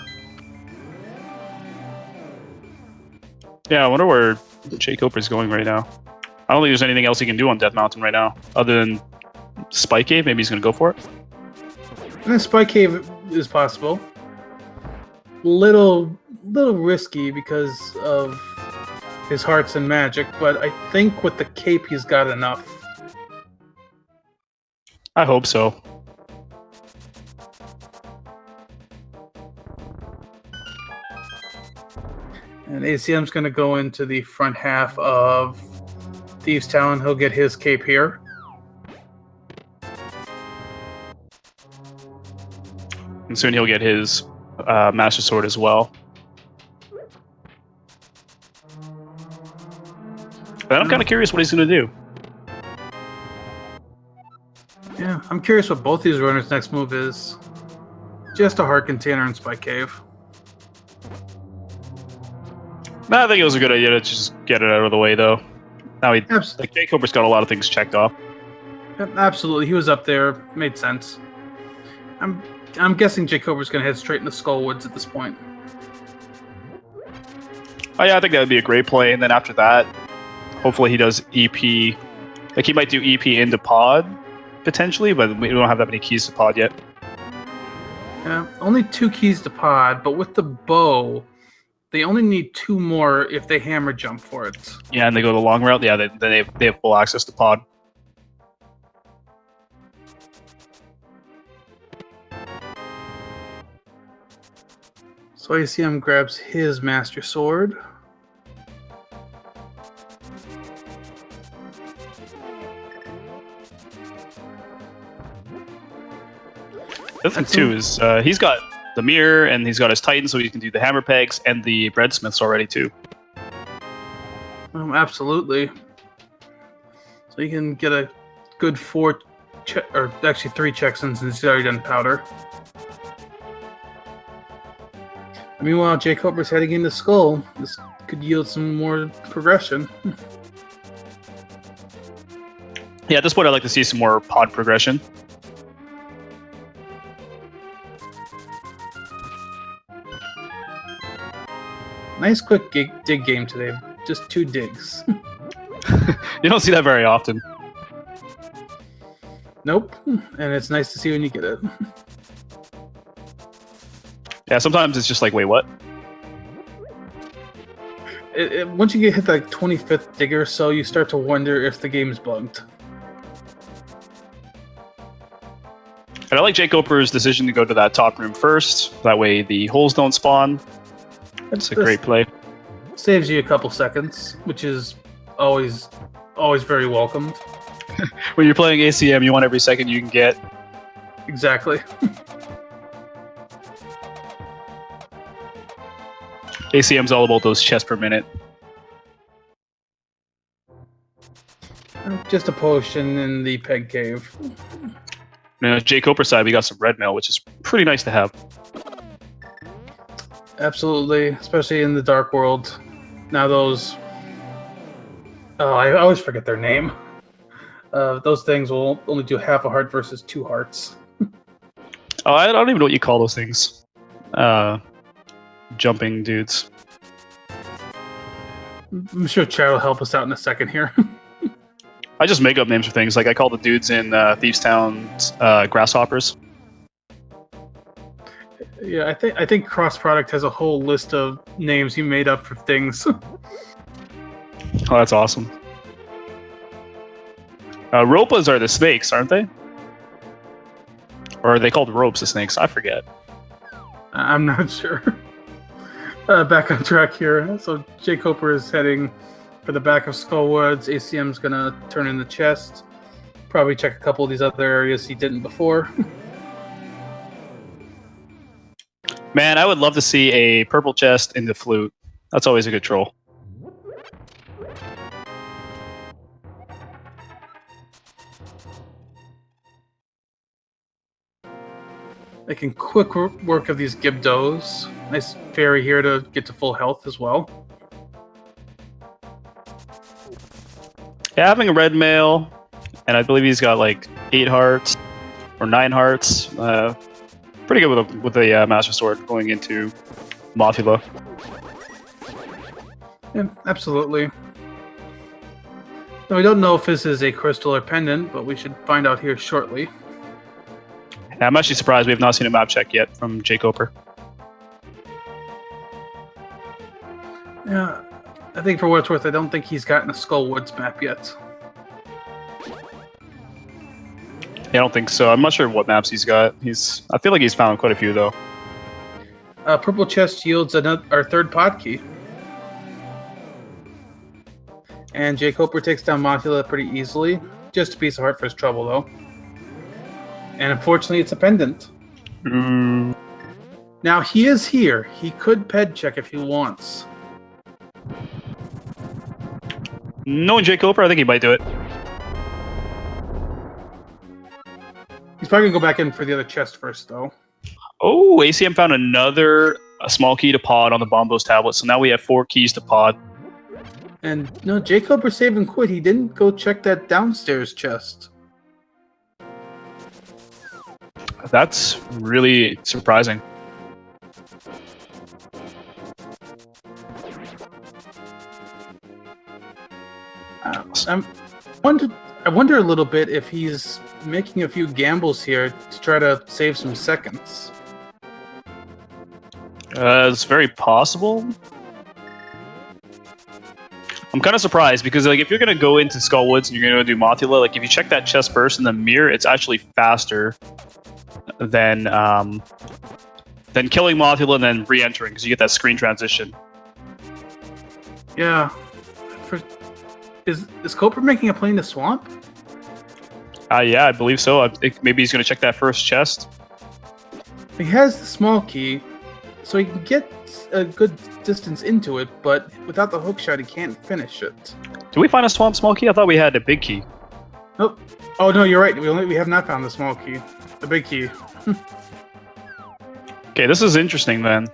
Speaker 1: Yeah, I wonder where jkoper's going right now. I don't think there's anything else he can do on Death Mountain right now, other than Spike Cave. Maybe he's going to go for it.
Speaker 2: And then Spike Cave is possible. Little risky because of his hearts and magic, but I think with the cape he's got enough.
Speaker 1: I hope so.
Speaker 2: And ACM's going to go into the front half of Thieves' Talon. He'll get his cape here.
Speaker 1: And soon he'll get his Master Sword as well. But I'm kind of curious what he's going to do.
Speaker 2: Yeah, I'm curious what both these runners' next move is. Just a heart container in Spike Cave.
Speaker 1: No, I think it was a good idea to just get it out of the way, though. Now like jkoper's got a lot of things checked off.
Speaker 2: Absolutely, he was up there. Made sense. I'm guessing jkoper's going to head straight into Skullwoods at this point.
Speaker 1: Oh yeah, I think that would be a great play. And then after that, hopefully he does EP. Like he might do EP into Pod potentially, but we don't have that many keys to Pod yet.
Speaker 2: Yeah, only 2 keys to Pod, but with the bow, they only need 2 more if they hammer jump for it.
Speaker 1: Yeah, and they go the long route. Yeah, then they have full access to Pod.
Speaker 2: So ACM grabs his Master Sword.
Speaker 1: The thing too is he's got the mirror and he's got his Titan, so he can do the hammer pegs and the breadsmiths already too.
Speaker 2: Absolutely. So you can get a good 4 or actually 3 checks in since he's already done powder. Meanwhile, jkoper's heading into Skull. This could yield some more progression.
Speaker 1: Yeah, at this point I'd like to see some more Pod progression.
Speaker 2: Nice quick dig game today. Just 2 digs.
Speaker 1: You don't see that very often.
Speaker 2: Nope. And it's nice to see when you get it.
Speaker 1: Yeah, sometimes it's just like, wait, what?
Speaker 2: Once you hit that 25th dig or so, you start to wonder if the game's bugged.
Speaker 1: And I like jkoper's decision to go to that top room first. That way the holes don't spawn. It's a great play.
Speaker 2: Saves you a couple seconds, which is always very welcomed.
Speaker 1: When you're playing ACM, you want every second you can get.
Speaker 2: Exactly.
Speaker 1: ACM's all about those chests per minute.
Speaker 2: Just a potion in the peg cave.
Speaker 1: And on jkoper side, we got some red mail, which is pretty nice to have.
Speaker 2: Absolutely, especially in the Dark World. Now those... Oh, I always forget their name. Those things will only do half a heart versus 2 hearts.
Speaker 1: Oh, I don't even know what you call those things. Jumping dudes.
Speaker 2: I'm sure Chad will help us out in a second here.
Speaker 1: I just make up names for things. Like I call the dudes in Thieves' Town grasshoppers.
Speaker 2: Yeah, I think Cross Product has a whole list of names he made up for things.
Speaker 1: Oh, that's awesome. Ropas are the snakes, aren't they? Or are they called ropes, the snakes? I forget.
Speaker 2: I'm not sure. Back on track here. So jkoper is heading for the back of Skullwoods. ACM's going to turn in the chest. Probably check a couple of these other areas he didn't before.
Speaker 1: Man, I would love to see a purple chest in the flute. That's always a good troll.
Speaker 2: Making quick work of these Gibdos. Nice fairy here to get to full health as well.
Speaker 1: Yeah, having a red male, and I believe he's got like 8 hearts or 9 hearts. Pretty good with a Master Sword going into Mothula.
Speaker 2: Yeah, absolutely. Now, we don't know if this is a crystal or pendant, but we should find out here shortly.
Speaker 1: Yeah, I'm actually surprised we have not seen a map check yet from jkoper.
Speaker 2: Yeah, I think for what it's worth, I don't think he's gotten a Skull Woods map yet.
Speaker 1: Yeah, I don't think so. I'm not sure what maps he's got. I feel like he's found quite a few though.
Speaker 2: Purple chest yields our third pod key. And jkoper takes down Montula pretty easily. Just a piece of heart for his trouble, though. And unfortunately, it's a pendant. Now, he is here. He could ped check if he wants.
Speaker 1: Knowing jkoper, I think he might do it.
Speaker 2: He's probably going to go back in for the other chest first, though.
Speaker 1: Oh, ACM found a small key to pod on the Bombos tablet, so now we have 4 keys to pod.
Speaker 2: And no, jkoper saved and quit. He didn't go check that downstairs chest.
Speaker 1: That's really surprising.
Speaker 2: I wonder a little bit if he's making a few gambles here to try to save some seconds.
Speaker 1: It's very possible. I'm kind of surprised because, like, if you're gonna go into Skullwoods and you're gonna do Mothula, like, if you check that chest first and then mirror, it's actually faster than killing Mothula and then re-entering because you get that screen transition.
Speaker 2: Yeah. Is Koper making a play in the swamp?
Speaker 1: Yeah, I believe so. I think maybe he's gonna check that first chest.
Speaker 2: He has the small key, so he can get a good distance into it, but without the hook shot, he can't finish it.
Speaker 1: Did we find a swamp small key? I thought we had a big key.
Speaker 2: Nope. Oh no, you're right. We have not found the small key. The big key.
Speaker 1: Okay, this is interesting then.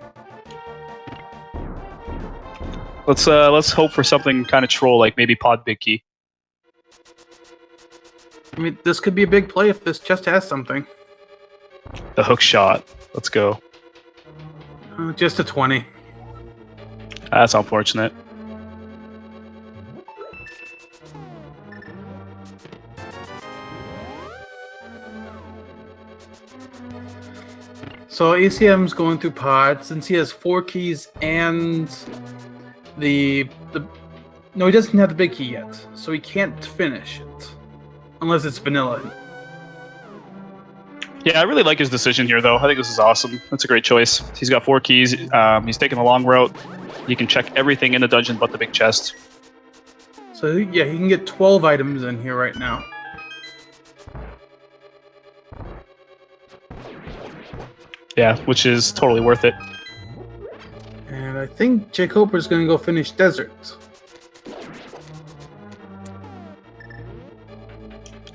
Speaker 1: Let's hope for something kind of troll, like maybe pod big key.
Speaker 2: I mean, this could be a big play if this chest has something.
Speaker 1: The hook shot. Let's go.
Speaker 2: Just a 20.
Speaker 1: That's unfortunate.
Speaker 2: So ACM's going through pods since he has 4 keys and no, he doesn't have the big key yet, so he can't finish it unless it's vanilla.
Speaker 1: Yeah, I really like his decision here, though. I think this is awesome. That's a great choice. He's got 4 keys. He's taking the long route. He can check everything in the dungeon but the big chest.
Speaker 2: So yeah, he can get 12 items in here right now.
Speaker 1: Yeah, which is totally worth it.
Speaker 2: And I think jkoper is going to go finish Desert.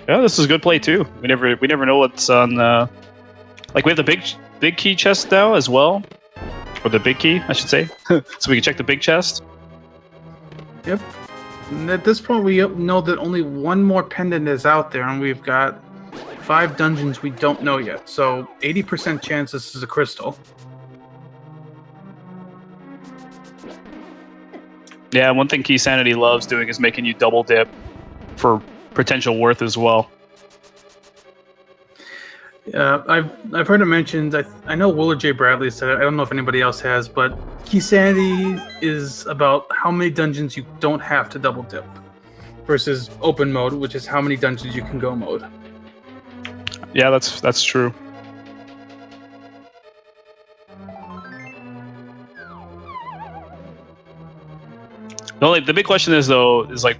Speaker 1: Yeah, this is a good play too. We never know what's on. Like we have the big key chest now as well, or the big key, I should say, so we can check the big chest.
Speaker 2: Yep. And at this point, we know that only one more pendant is out there, and we've got 5 dungeons we don't know yet. So 80% chance this is a crystal.
Speaker 1: Yeah, one thing Keysanity loves doing is making you double dip for potential worth as well.
Speaker 2: I've heard it mentioned. I know Willard J. Bradley said it. I don't know if anybody else has, but Keysanity is about how many dungeons you don't have to double dip versus open mode, which is how many dungeons you can go mode.
Speaker 1: Yeah, that's true. The big question is though, like,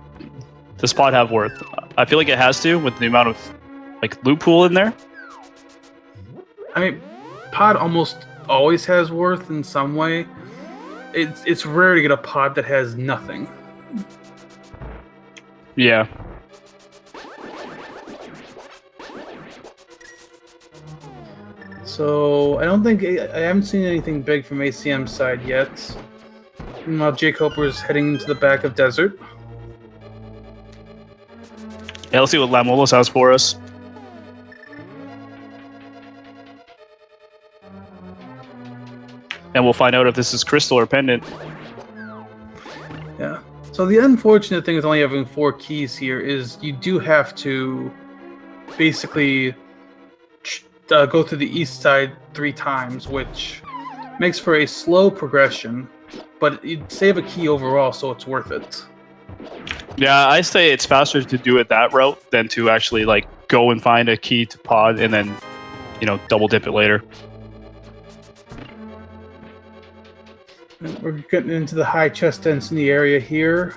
Speaker 1: does pod have worth? I feel like it has to with the amount of like loot pool in there.
Speaker 2: I mean, pod almost always has worth in some way. It's rare to get a pod that has nothing.
Speaker 1: Yeah.
Speaker 2: So I haven't seen anything big from ACM's side yet. Meanwhile, jkoper is heading into the back of Desert.
Speaker 1: Yeah, let's see what Lamolos has for us. And we'll find out if this is crystal or pendant.
Speaker 2: Yeah. So the unfortunate thing with only having 4 keys here is you do have to basically go through the east side 3 times, which makes for a slow progression, but you'd save a key overall, so it's worth it.
Speaker 1: Yeah, I say it's faster to do it that route than to actually like go and find a key to pod and then, double dip it later.
Speaker 2: And we're getting into the high chest density area here.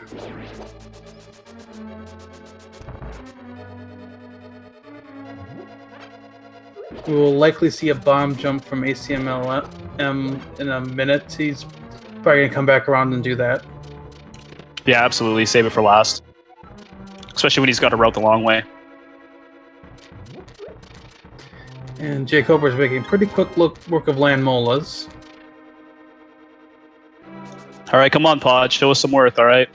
Speaker 2: We will likely see a bomb jump from Acmlm in a minute. He's probably going to come back around and do that.
Speaker 1: Yeah, absolutely. Save it for last. Especially when he's got to route the long way.
Speaker 2: And jkoper is making pretty quick work of land molas.
Speaker 1: All right, come on, Pod. Show us some worth, all right?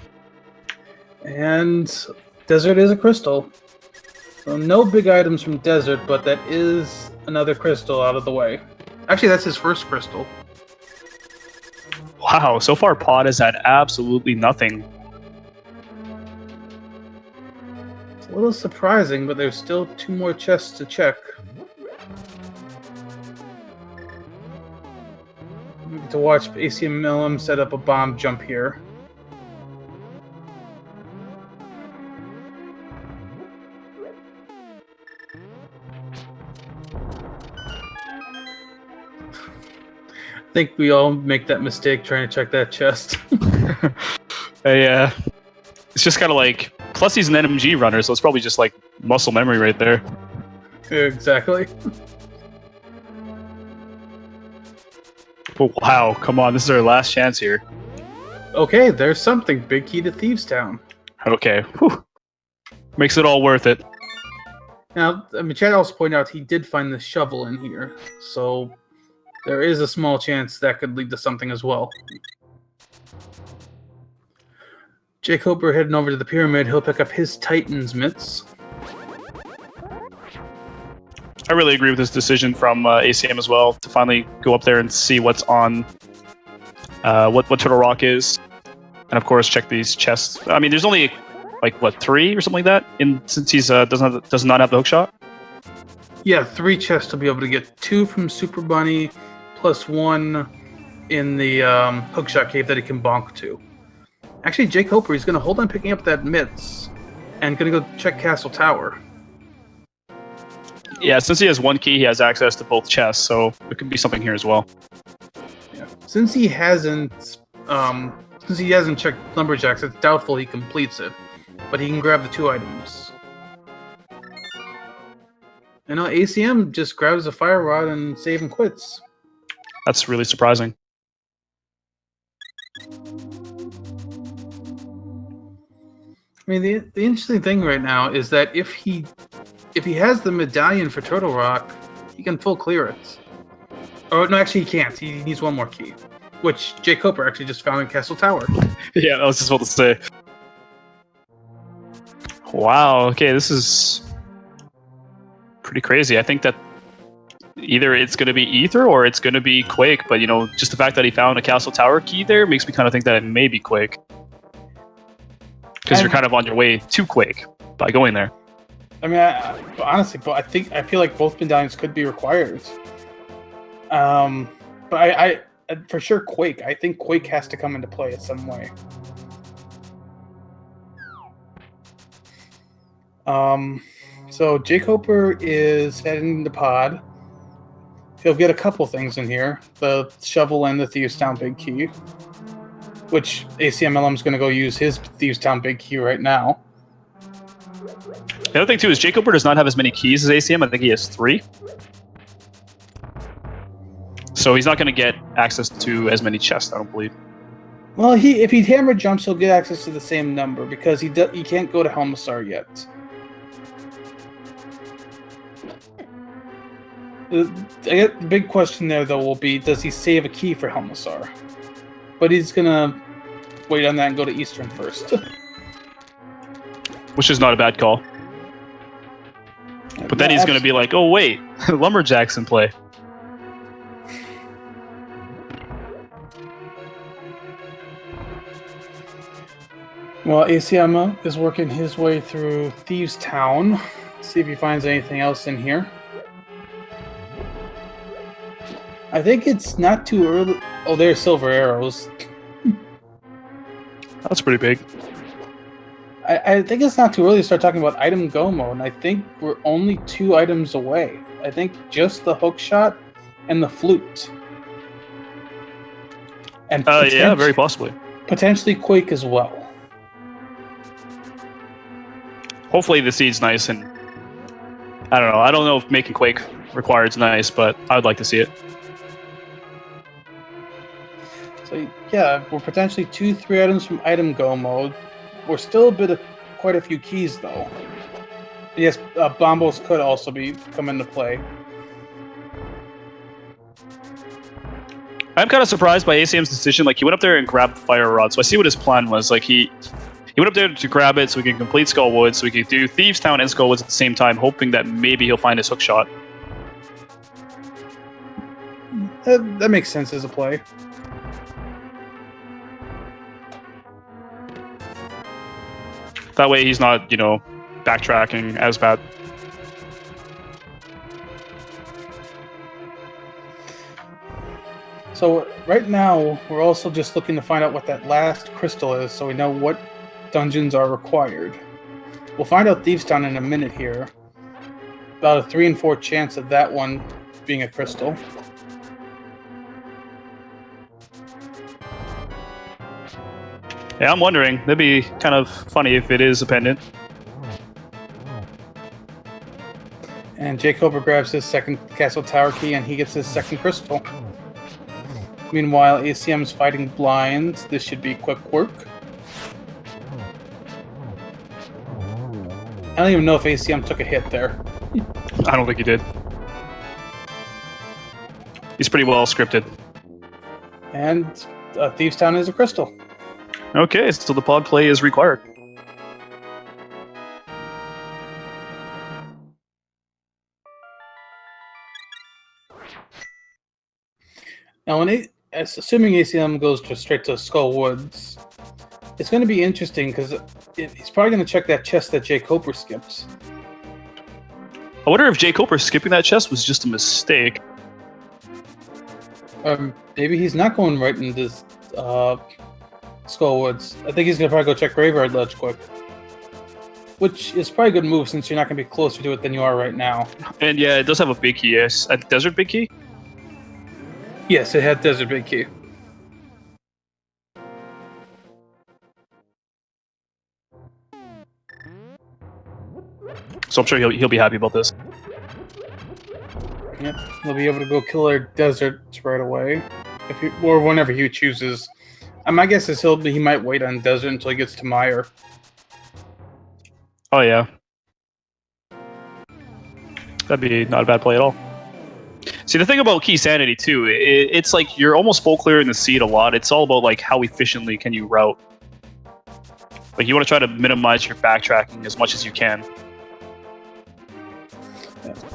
Speaker 2: And desert is a crystal. So no big items from desert, but that is another crystal out of the way. Actually, that's his first crystal.
Speaker 1: Wow, so far Pod has had absolutely nothing.
Speaker 2: It's a little surprising, but there's still 2 more chests to check. We get to watch Acmlm set up a bomb jump here. I think we all make that mistake trying to check that chest.
Speaker 1: Yeah. It's just kind of like, plus he's an NMG runner, so it's probably just like muscle memory right there.
Speaker 2: Exactly.
Speaker 1: But wow, come on, this is our last chance here.
Speaker 2: Okay, there's something. Big key to Thieves Town.
Speaker 1: Okay, whew. Makes it all worth it.
Speaker 2: Now, Chad also pointed out he did find the shovel in here, so there is a small chance that could lead to something as well. jkoper heading over to the pyramid. He'll pick up his Titan's mitts.
Speaker 1: I really agree with this decision from ACM as well, to finally go up there and see what's on, what Turtle Rock is. And of course, check these chests. I mean, there's only, like, what, 3 or something like that? Since he's does not have the hook shot?
Speaker 2: Yeah, 3 chests to be able to get 2 from Super Bunny, plus 1 in the hookshot cave that he can bonk to. Actually, jkoper, he's going to hold on picking up that mitts and going to go check Castle Tower.
Speaker 1: Yeah, since he has 1 key, he has access to both chests, so there could be something here as well.
Speaker 2: Yeah. Since he hasn't checked Lumberjacks, it's doubtful he completes it, but he can grab the 2 items. And now ACM just grabs a fire rod and save and quits.
Speaker 1: That's really surprising.
Speaker 2: I mean, the interesting thing right now is that if he has the medallion for Turtle Rock, he can full clear it. Oh, no, actually he can't. He needs 1 more key, which jkoper actually just found in Castle Tower.
Speaker 1: Yeah, I was just about to say. Wow, okay, this is pretty crazy. I think that either it's going to be Ether or it's going to be Quake, but, just the fact that he found a Castle Tower key there makes me kind of think that it may be Quake. Because you're kind of on your way to Quake by going there.
Speaker 2: I mean, honestly, but I feel like both medallions could be required. But I for sure Quake. I think Quake has to come into play in some way. So jkoper is heading to pod. He'll get a couple things in here: the shovel and the Thieves Town big key. Which Acmlm is going to go use his Thieves Town big key right now.
Speaker 1: The other thing too is jkoper does not have as many keys as ACM. I think he has 3. So he's not going to get access to as many chests, I don't believe.
Speaker 2: Well, if he hammer jumps, he'll get access to the same number because he can't go to Helmasar yet. The big question there, though, will be, does he save a key for Helmasar? But he's going to wait on that and go to Eastern first.
Speaker 1: Which is not a bad call. But then he's going to be like, oh, wait, Lumberjack's in play.
Speaker 2: Well, ACM is working his way through Thieves Town. See if he finds anything else in here. I think it's not too early. Oh, there's silver arrows.
Speaker 1: That's pretty big.
Speaker 2: I think it's not too early to start talking about item go mode, and I think we're only 2 items away. I think just the hook shot and the flute. And
Speaker 1: yeah, very possibly.
Speaker 2: Potentially Quake as well.
Speaker 1: Hopefully the seed's nice, and I don't know. I don't know if making Quake required is nice, but I would like to see it.
Speaker 2: So yeah, we're potentially 2-3 items from item go mode. We're still quite a few keys though. Yes, bombos could also come into play.
Speaker 1: I'm kind of surprised by ACM's decision. Like, he went up there and grabbed the fire rod, so I see what his plan was. Like, he went up there to grab it so we can complete Skullwood, so we can do Thieves Town and Skullwoods at the same time, hoping that maybe he'll find his hook shot.
Speaker 2: That makes sense as a play.
Speaker 1: That way he's not, you know, backtracking as bad.
Speaker 2: So right now, we're also just looking to find out what that last crystal is, so we know what dungeons are required. We'll find out Thieves Town in a minute here. About a 3 in 4 chance of that one being a crystal.
Speaker 1: Yeah, I'm wondering. That'd be kind of funny if it is a pendant.
Speaker 2: And jkoper grabs his second castle tower key, and he gets his second crystal. Meanwhile, ACM's fighting blinds. This should be quick work. I don't even know if ACM took a hit there.
Speaker 1: I don't think he did. He's pretty well scripted.
Speaker 2: And Thieves Town is a crystal.
Speaker 1: Okay, so the pod play is required.
Speaker 2: Now, assuming ACM goes straight to Skullwoods, it's going to be interesting because he's probably going to check that chest that jkoper skips.
Speaker 1: I wonder if jkoper skipping that chest was just a mistake.
Speaker 2: Maybe he's not going right into Skullwoods. I think he's going to probably go check Graveyard Ledge quick. Which is probably a good move since you're not going to be closer to it than you are right now.
Speaker 1: And yeah, it does have a big key. Yes, a desert big key?
Speaker 2: Yes, it had Desert Big Key.
Speaker 1: So I'm sure he'll be happy about this.
Speaker 2: Yep, he'll be able to go kill our deserts right away, or whenever he chooses. My guess is he might wait on desert until he gets to Mire.
Speaker 1: Oh yeah, that'd be not a bad play at all. See, the thing about Keysanity too, it's like you're almost full clearing the seed a lot. It's all about like how efficiently can you route. Like you want to try to minimize your backtracking as much as you can.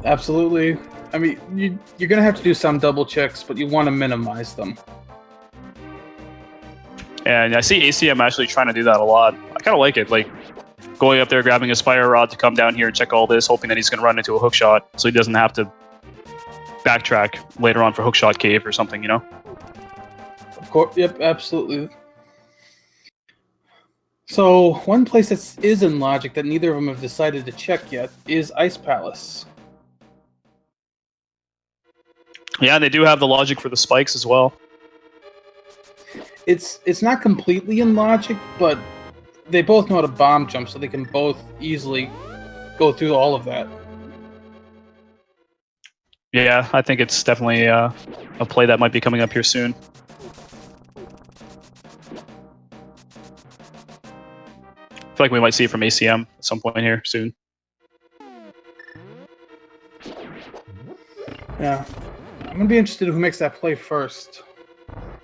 Speaker 2: Absolutely. I mean, you're going to have to do some double checks, but you want to minimize them.
Speaker 1: And I see ACM actually trying to do that a lot. I kind of like it. Like going up there, grabbing his fire rod to come down here and check all this, hoping that he's going to run into a hook shot so he doesn't have to backtrack later on for hookshot cave or something, you know?
Speaker 2: Of course, yep, absolutely. So, one place that is in logic that neither of them have decided to check yet is Ice Palace.
Speaker 1: Yeah, they do have the logic for the spikes as well.
Speaker 2: It's not completely in logic, but they both know how to bomb jump, so they can both easily go through all of that.
Speaker 1: Yeah, I think it's definitely a play that might be coming up here soon. I feel like we might see it from ACM at some point here soon.
Speaker 2: Yeah. I'm going to be interested in who makes that play first.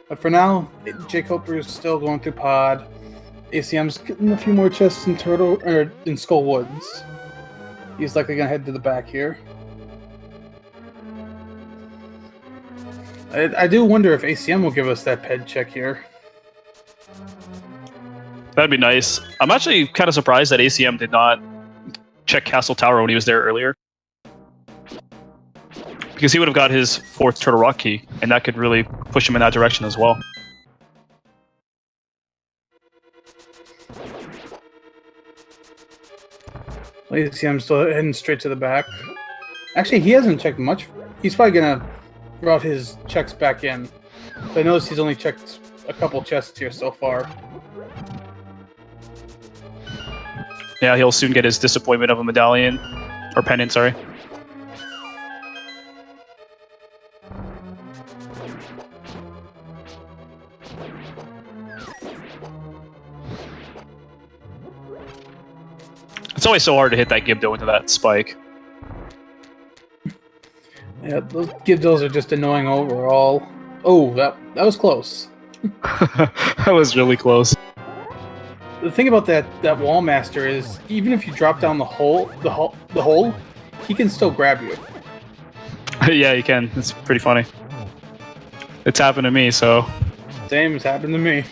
Speaker 2: But for now, jkoper is still going through pod. ACM's getting a few more chests in Skullwoods. He's likely going to head to the back here. I do wonder if ACM will give us that ped check here.
Speaker 1: That'd be nice. I'm actually kind of surprised that ACM did not check Castle Tower when he was there earlier. Because he would have got his 4th Turtle Rock key, and that could really push him in that direction as well.
Speaker 2: ACM still heading straight to the back. Actually, he hasn't checked much. He's probably gonna route his checks back in. But I noticed he's only checked a couple chests here so far.
Speaker 1: Yeah, he'll soon get his disappointment of a medallion. Or pendant, sorry. It's always so hard to hit that Gibdo into that spike.
Speaker 2: Yeah, those Gibdos are just annoying overall. Oh, that was close.
Speaker 1: That was really close.
Speaker 2: The thing about that Wall Master is, even if you drop down the hole, he can still grab you.
Speaker 1: Yeah, you can. It's pretty funny. It's happened to me, so...
Speaker 2: Same has happened to me.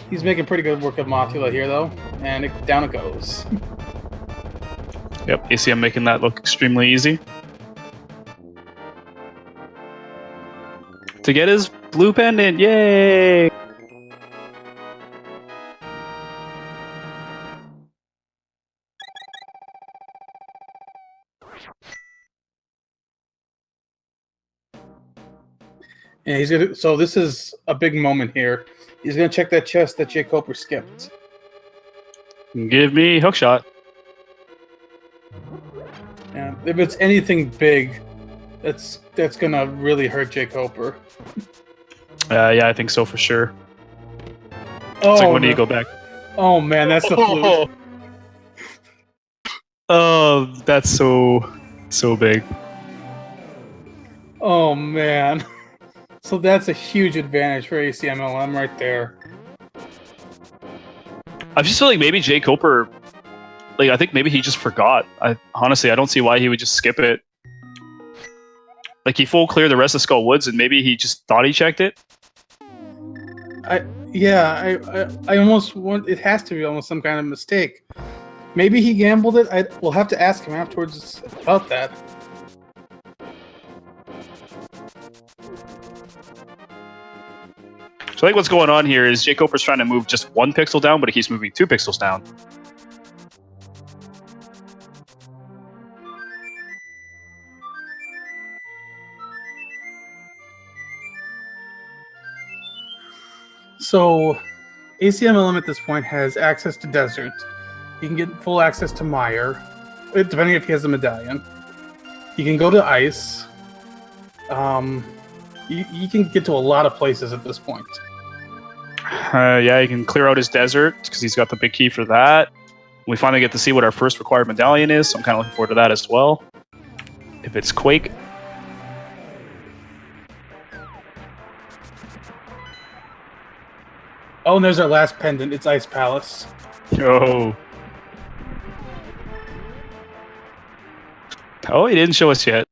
Speaker 2: He's making pretty good work of Mothula here, though, and down it goes.
Speaker 1: Yep, ACM making that look extremely easy. To get his blue pendant, yay!
Speaker 2: Yeah, he's gonna. So this is a big moment here. He's gonna check that chest that jkoper skipped.
Speaker 1: Give me hookshot.
Speaker 2: And if it's anything big, that's gonna really hurt jkoper.
Speaker 1: Yeah, I think so for sure.
Speaker 2: Oh,
Speaker 1: It's like, when do you go back?
Speaker 2: Oh man, that's the flute.
Speaker 1: Oh, that's so big.
Speaker 2: Oh man. So that's a huge advantage for Acmlm right there.
Speaker 1: I just feel like maybe jkoper, like I think maybe he just forgot. Honestly, I don't see why he would just skip it. Like he full cleared the rest of Skull Woods, and maybe he just thought he checked it.
Speaker 2: I almost want it has to be almost some kind of mistake. Maybe he gambled it. We'll have to ask him afterwards about that.
Speaker 1: So I think what's going on here is jkoper's trying to move just 1 pixel down, but he keeps moving 2 pixels down.
Speaker 2: So, Acmlm at this point has access to Desert. He can get full access to Mire, depending if he has a medallion. He can go to Ice. He can get to a lot of places at this point.
Speaker 1: Yeah, he can clear out his desert because he's got the big key for that. We finally get to see what our first required medallion is, so I'm kind of looking forward to that as well. If it's Quake.
Speaker 2: Oh, and there's our last pendant. It's Ice Palace.
Speaker 1: Oh. Oh, he didn't show us yet.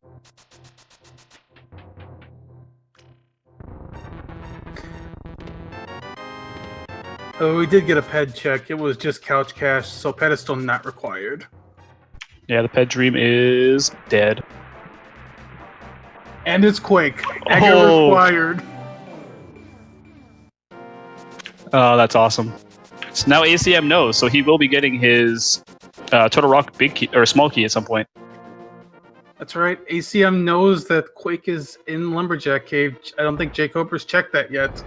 Speaker 2: Oh, we did get a ped check. It was just couch cash, so pedestal not required.
Speaker 1: Yeah, the ped dream is dead.
Speaker 2: And it's Quake. Agate required.
Speaker 1: Oh, that's awesome. So now ACM knows, so he will be getting his Turtle Rock big key or small key at some point.
Speaker 2: That's right. ACM knows that Quake is in Lumberjack Cave. I don't think jkoper's checked that yet.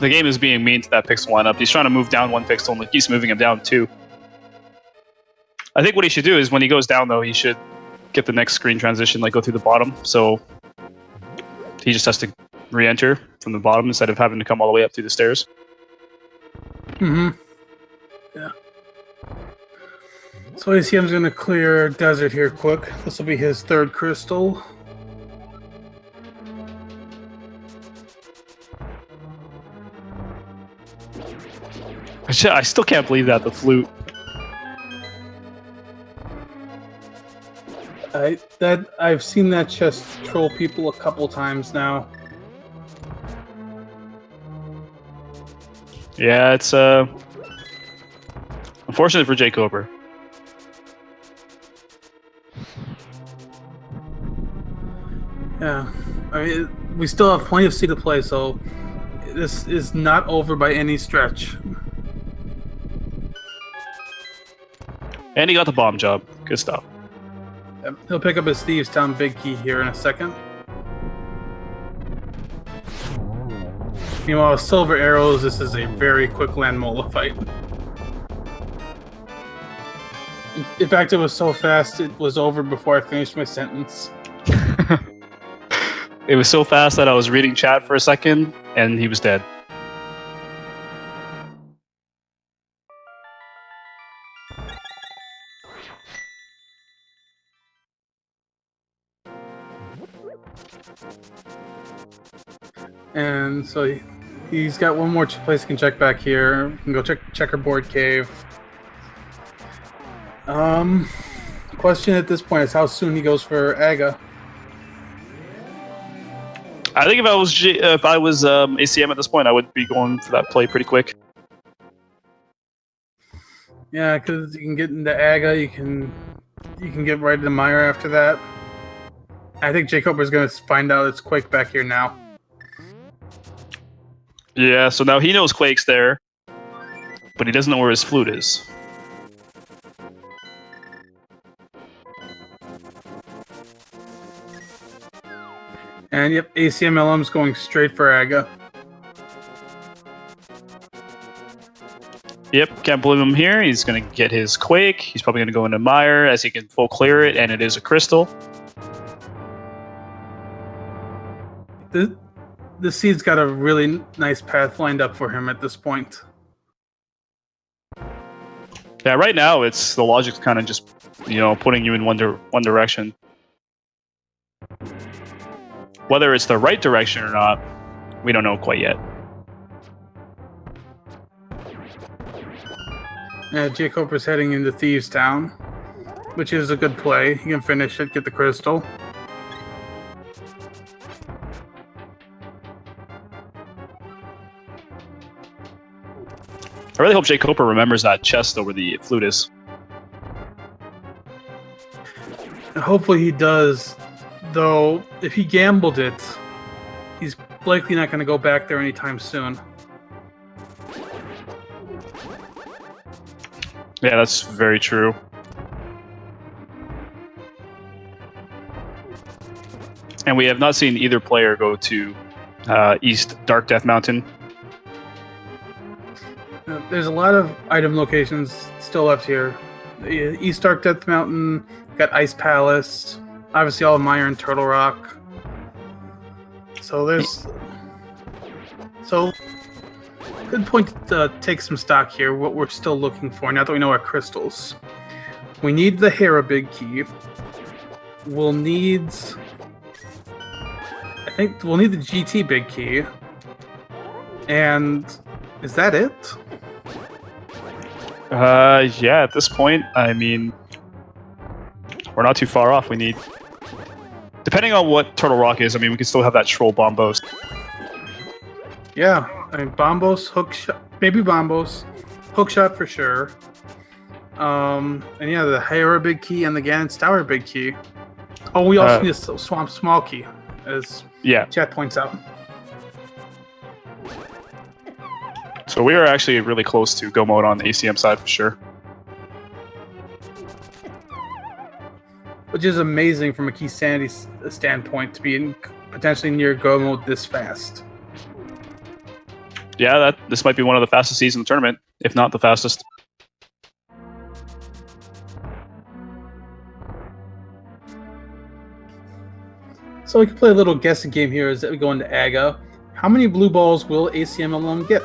Speaker 1: The game is being mean to that pixel lineup. He's trying to move down 1 pixel and keeps moving him down 2. I think what he should do is when he goes down, though, he should get the next screen transition, like go through the bottom. So he just has to re-enter from the bottom instead of having to come all the way up through the stairs.
Speaker 2: Mm-hmm. Yeah. So ACM's going to clear Desert here quick. This will be his 3rd crystal.
Speaker 1: I still can't believe that, the flute.
Speaker 2: I've seen that chest troll people a couple times now.
Speaker 1: Yeah, it's unfortunate for jkoper.
Speaker 2: Yeah, I mean, we still have plenty of C to play, so this is not over by any stretch.
Speaker 1: And he got the bomb job. Good stuff.
Speaker 2: He'll pick up his Thieves Town big key here in a second. Meanwhile, Silver Arrows, this is a very quick land Mola fight. In fact, it was so fast, it was over before I finished my sentence.
Speaker 1: It was so fast that I was reading chat for a second, and he was dead.
Speaker 2: And so he's got one more place he can check back here. We can go check Checkerboard Cave. Question at this point is how soon he goes for Aga.
Speaker 1: I think if I was ACM at this point, I would be going for that play pretty quick.
Speaker 2: Yeah, because you can get into Aga, you can get right into Mire after that. I think jkoper is going to find out it's Quake back here now.
Speaker 1: Yeah, so now he knows Quake's there, but he doesn't know where his flute is.
Speaker 2: And yep, Acmlm's going straight for Aga.
Speaker 1: Yep, can't blame him here. He's going to get his Quake. He's probably going to go into Mire as he can full clear it, and it is a crystal.
Speaker 2: The Seed's got a really nice path lined up for him at this point.
Speaker 1: Yeah, right now it's the logic's kind of just, putting you in one direction. Whether it's the right direction or not, we don't know quite yet.
Speaker 2: Yeah, jkoper's heading into Thieves Town, which is a good play. He can finish it, get the crystal.
Speaker 1: I really hope jkoper remembers that chest over the flute is.
Speaker 2: Hopefully he does, though if he gambled it, he's likely not going to go back there anytime soon.
Speaker 1: Yeah, that's very true. And we have not seen either player go to East Dark Death Mountain.
Speaker 2: There's a lot of item locations still left here. East Dark Death Mountain, got Ice Palace, obviously all of Mire and Turtle Rock. So there's... good point to take some stock here, what we're still looking for, now that we know our crystals. We need the Hera big key. We'll need... I think we'll need the GT big key. And... is that it?
Speaker 1: Yeah, at this point, I mean, we're not too far off. We need, depending on what Turtle Rock is, I mean, we can still have that Troll Bombos.
Speaker 2: Yeah, I mean, Bombos, hook shot, maybe Bombos, hook shot for sure. And yeah, the Hera big key and the Ganon's Tower big key. Oh, we also need a Swamp small key, as chat points out.
Speaker 1: So we are actually really close to go mode on the ACM side for sure.
Speaker 2: Which is amazing from a Keysanity standpoint to be potentially near go mode this fast.
Speaker 1: Yeah, this might be one of the fastest seeds in the tournament, if not the fastest.
Speaker 2: So we can play a little guessing game here as we go into Aga. How many blue balls will Acmlm get?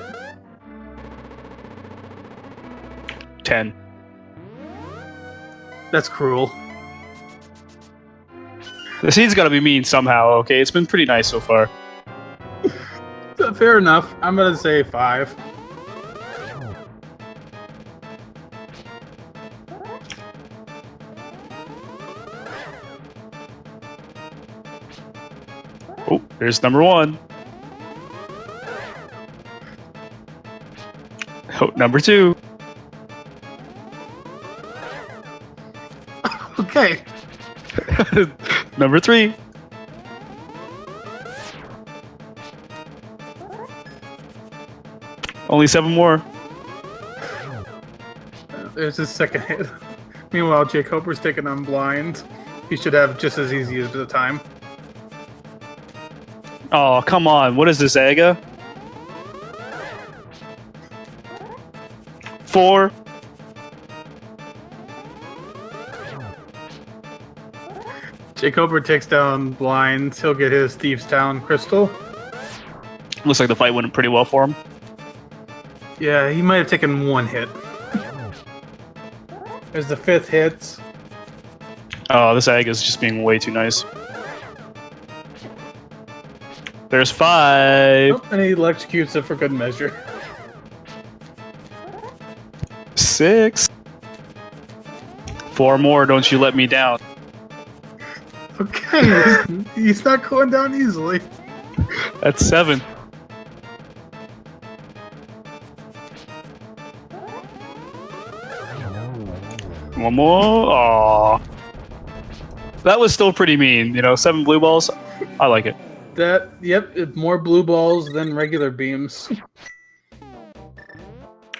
Speaker 1: 10.
Speaker 2: That's cruel.
Speaker 1: The seed's got to be mean somehow, okay? It's been pretty nice so far.
Speaker 2: Fair enough. I'm going to say 5.
Speaker 1: Oh, there's number 1. Oh, number 2.
Speaker 2: Okay.
Speaker 1: Number 3. Only 7 more.
Speaker 2: There's his second hit. Meanwhile, jkoper's taking on blind. He should have just as easy as the time.
Speaker 1: Oh, come on. What is this, Aga? 4.
Speaker 2: jkoper takes down blind. He'll get his Thieves Town crystal.
Speaker 1: Looks like the fight went pretty well for him.
Speaker 2: Yeah, he might have taken 1 hit. There's the 5th hit.
Speaker 1: Oh, this Aga is just being way too nice. There's 5.
Speaker 2: Oh, and he electrocutes it for good measure.
Speaker 1: 6. 4 more, don't you let me down.
Speaker 2: Okay, he's not going down easily.
Speaker 1: That's 7. One more. Aww. That was still pretty mean. 7 blue balls. I like it.
Speaker 2: Yep, more blue balls than regular beams.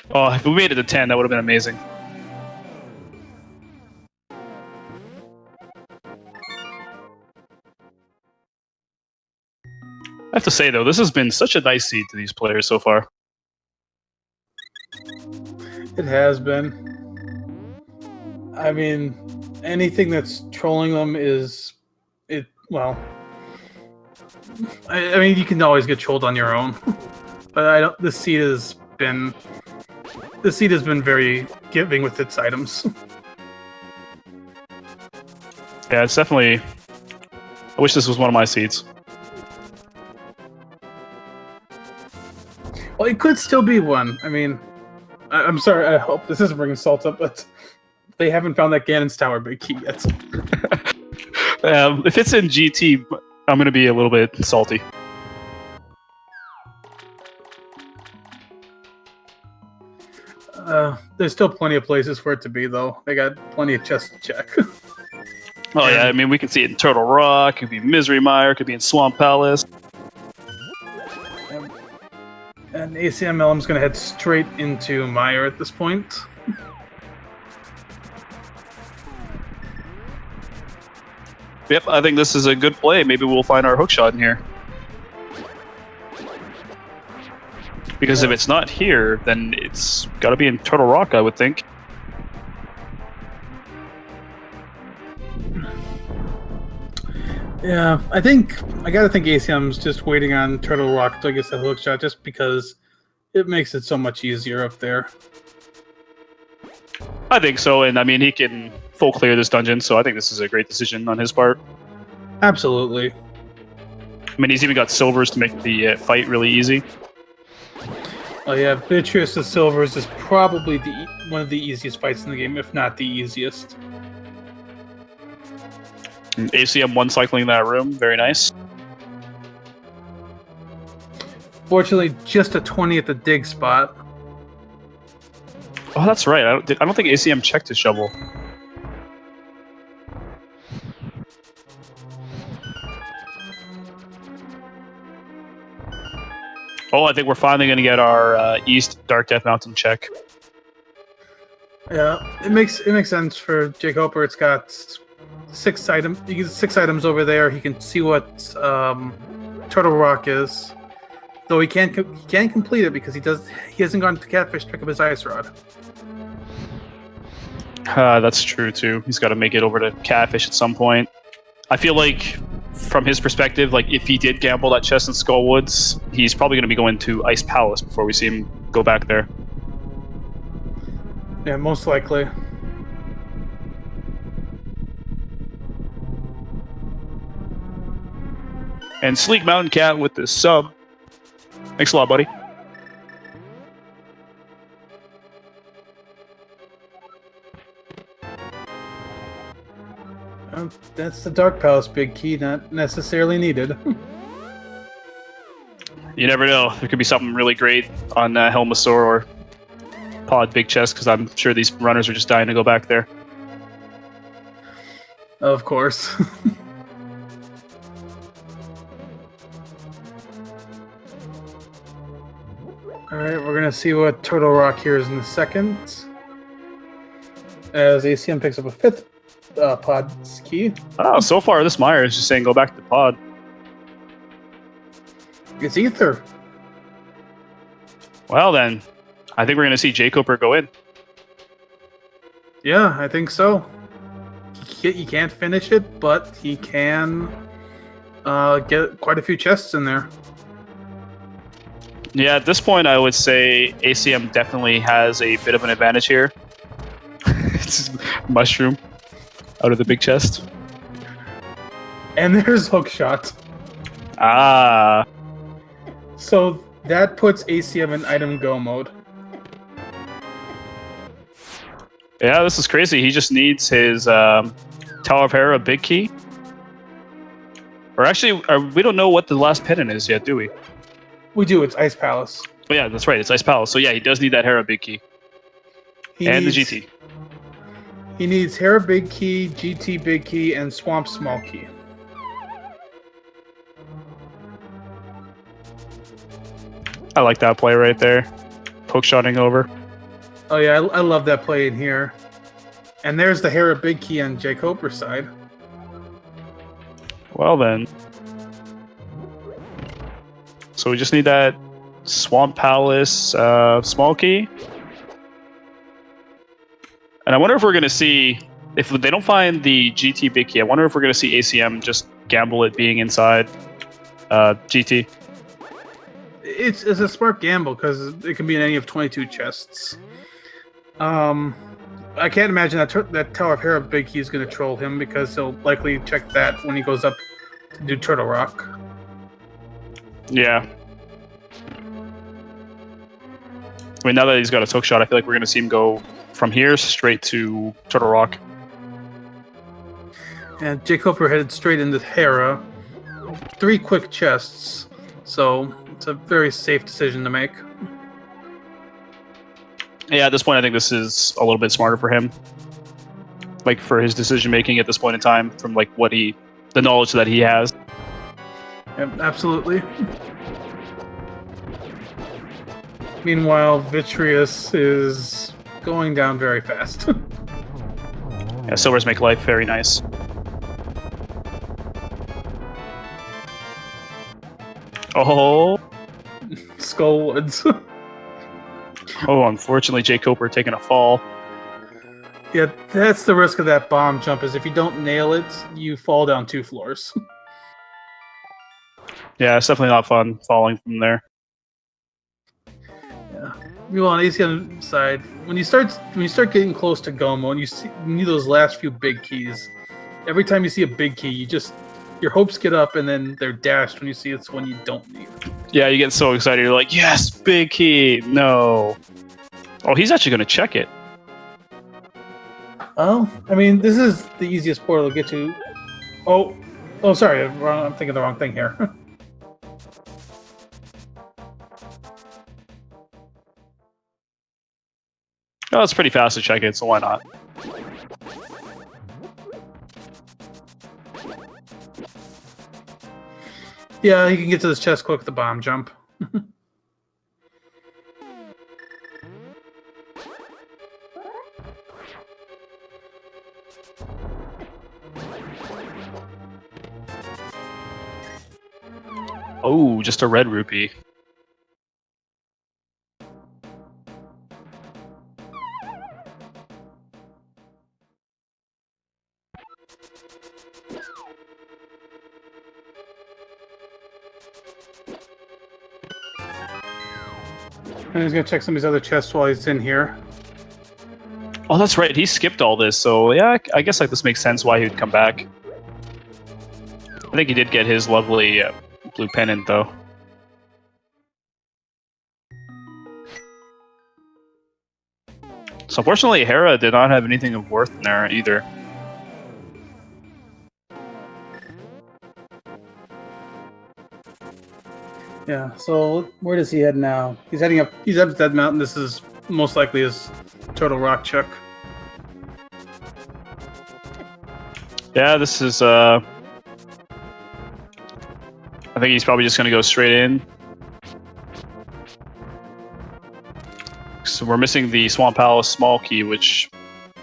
Speaker 1: Oh, if we made it to 10, that would have been amazing. I have to say, though, this has been such a nice seed to these players so far.
Speaker 2: It has been. I mean, anything that's trolling them is... Well... I mean, you can always get trolled on your own. But this seed has been very giving with its items.
Speaker 1: Yeah, it's definitely... I wish this was one of my seeds.
Speaker 2: Well, it could still be one. I mean, I'm sorry, I hope this isn't bringing salt up, but they haven't found that Ganon's Tower big key yet.
Speaker 1: If it's in GT, I'm going to be a little bit salty.
Speaker 2: There's still plenty of places for it to be, though. They got plenty of chests to check.
Speaker 1: Oh, yeah, I mean, we can see it in Turtle Rock, it could be Misery Mire, it could be in Swamp Palace.
Speaker 2: And Acmlm's going to head straight into Mire at this point.
Speaker 1: Yep, I think this is a good play. Maybe we'll find our hookshot in here. Because if it's not here, then it's got to be in Turtle Rock, I would think.
Speaker 2: Yeah, I gotta think Acmlm's just waiting on Turtle Rock to get the hookshot, just because it makes it so much easier up there.
Speaker 1: I think so, and I mean, he can full clear this dungeon, so I think this is a great decision on his part.
Speaker 2: Absolutely.
Speaker 1: I mean, he's even got silvers to make the fight really easy.
Speaker 2: Oh yeah, Beatrice of Silvers is probably one of the easiest fights in the game, if not the easiest.
Speaker 1: And ACM one cycling that room, very nice.
Speaker 2: Fortunately, just a 20 at the dig spot.
Speaker 1: Oh, that's right. I don't think ACM checked his shovel. Oh, I think we're finally going to get our East Dark Death Mountain check.
Speaker 2: Yeah, it makes sense for jkoper. It's got 6 items. You get 6 items over there. He can see what Turtle Rock is, though he can't complete it because he hasn't gone to Catfish to pick up his ice rod.
Speaker 1: That's true too. He's got to make it over to Catfish at some point. I feel like, from his perspective, like if he did gamble that chest in Skull Woods, he's probably going to be going to Ice Palace before we see him go back there.
Speaker 2: Yeah, most likely.
Speaker 1: And Sleek Mountain Cat with the sub. Thanks a lot, buddy.
Speaker 2: That's the Dark Palace big key, not necessarily needed.
Speaker 1: You never know. There could be something really great on Helmasaur or Pod Big Chest, because I'm sure these runners are just dying to go back there.
Speaker 2: Of course. Alright, we're gonna see what Turtle Rock here is in a second. As ACM picks up a 5th Pod's key.
Speaker 1: Oh, so far this Meyer is just saying go back to Pod.
Speaker 2: It's Ether.
Speaker 1: Well then, I think we're going to see jkoper go in.
Speaker 2: Yeah, I think so. He can't finish it, but he can get quite a few chests in there.
Speaker 1: Yeah, at this point, I would say ACM definitely has a bit of an advantage here. It's mushroom out of the big chest.
Speaker 2: And there's Hookshot.
Speaker 1: Ah.
Speaker 2: So that puts ACM in item go mode.
Speaker 1: Yeah, this is crazy. He just needs his Tower of Hera big key. Or actually, we don't know what the last pendant is yet, do we?
Speaker 2: We do. It's Ice Palace.
Speaker 1: Oh, yeah, that's right. It's Ice Palace. So yeah, he does need that Hera big key. And the GT.
Speaker 2: He needs Hera big key, GT big key, and Swamp small key.
Speaker 1: I like that play right there. Poke shotting over.
Speaker 2: Oh yeah, I love that play in here. And there's the Hera big key on jkoper's side.
Speaker 1: Well then. So we just need that Swamp Palace small key. And I wonder if we're going to see, if they don't find the GT big key, I wonder if we're going to see ACM just gamble it being inside GT.
Speaker 2: It's a smart gamble because it can be in any of 22 chests. I can't imagine that Tower of Hera big key is going to troll him because he'll likely check that when he goes up to do Turtle Rock.
Speaker 1: Yeah. I mean, now that he's got a hook shot, I feel like we're going to see him go from here straight to Turtle Rock.
Speaker 2: And jkoper headed straight into Hera. 3 quick chests, so it's a very safe decision to make.
Speaker 1: Yeah, at this point, I think this is a little bit smarter for him. Like, for his decision making at this point in time, from like the knowledge that he has.
Speaker 2: Yep, absolutely. Meanwhile, Vitreous is going down very fast.
Speaker 1: Yeah, silvers make life very nice. Oh.
Speaker 2: Skullwoods.
Speaker 1: Oh, unfortunately, jkoper taking a fall.
Speaker 2: Yeah, that's the risk of that bomb jump, is if you don't nail it, you fall down 2 floors.
Speaker 1: Yeah, it's definitely not fun falling from there.
Speaker 2: Yeah. Meanwhile, on ACM side, when you start getting close to Gomo and you need those last few big keys, every time you see a big key, your hopes get up and then they're dashed when you see it's one you don't need.
Speaker 1: Yeah, you get so excited. You're like, yes, big key. No. Oh, he's actually going to check it.
Speaker 2: Oh, I mean, this is the easiest portal to get to. Oh, sorry, I'm thinking the wrong thing here.
Speaker 1: Oh, it's pretty fast to check it, so why not?
Speaker 2: Yeah, you can get to this chest quick with the bomb jump.
Speaker 1: Oh, just a red rupee.
Speaker 2: And he's gonna check some of these other chests while he's in here.
Speaker 1: Oh, that's right. He skipped all this, so yeah, I guess like this makes sense why he would come back. I think he did get his lovely blue pennant, though. So unfortunately, Hera did not have anything of worth in there either.
Speaker 2: Yeah, so where does he head now? He's heading up. He's up Dead Mountain. This is most likely his Turtle Rock check.
Speaker 1: Yeah, this is. I think he's probably just gonna go straight in. So we're missing the Swamp Palace small key, which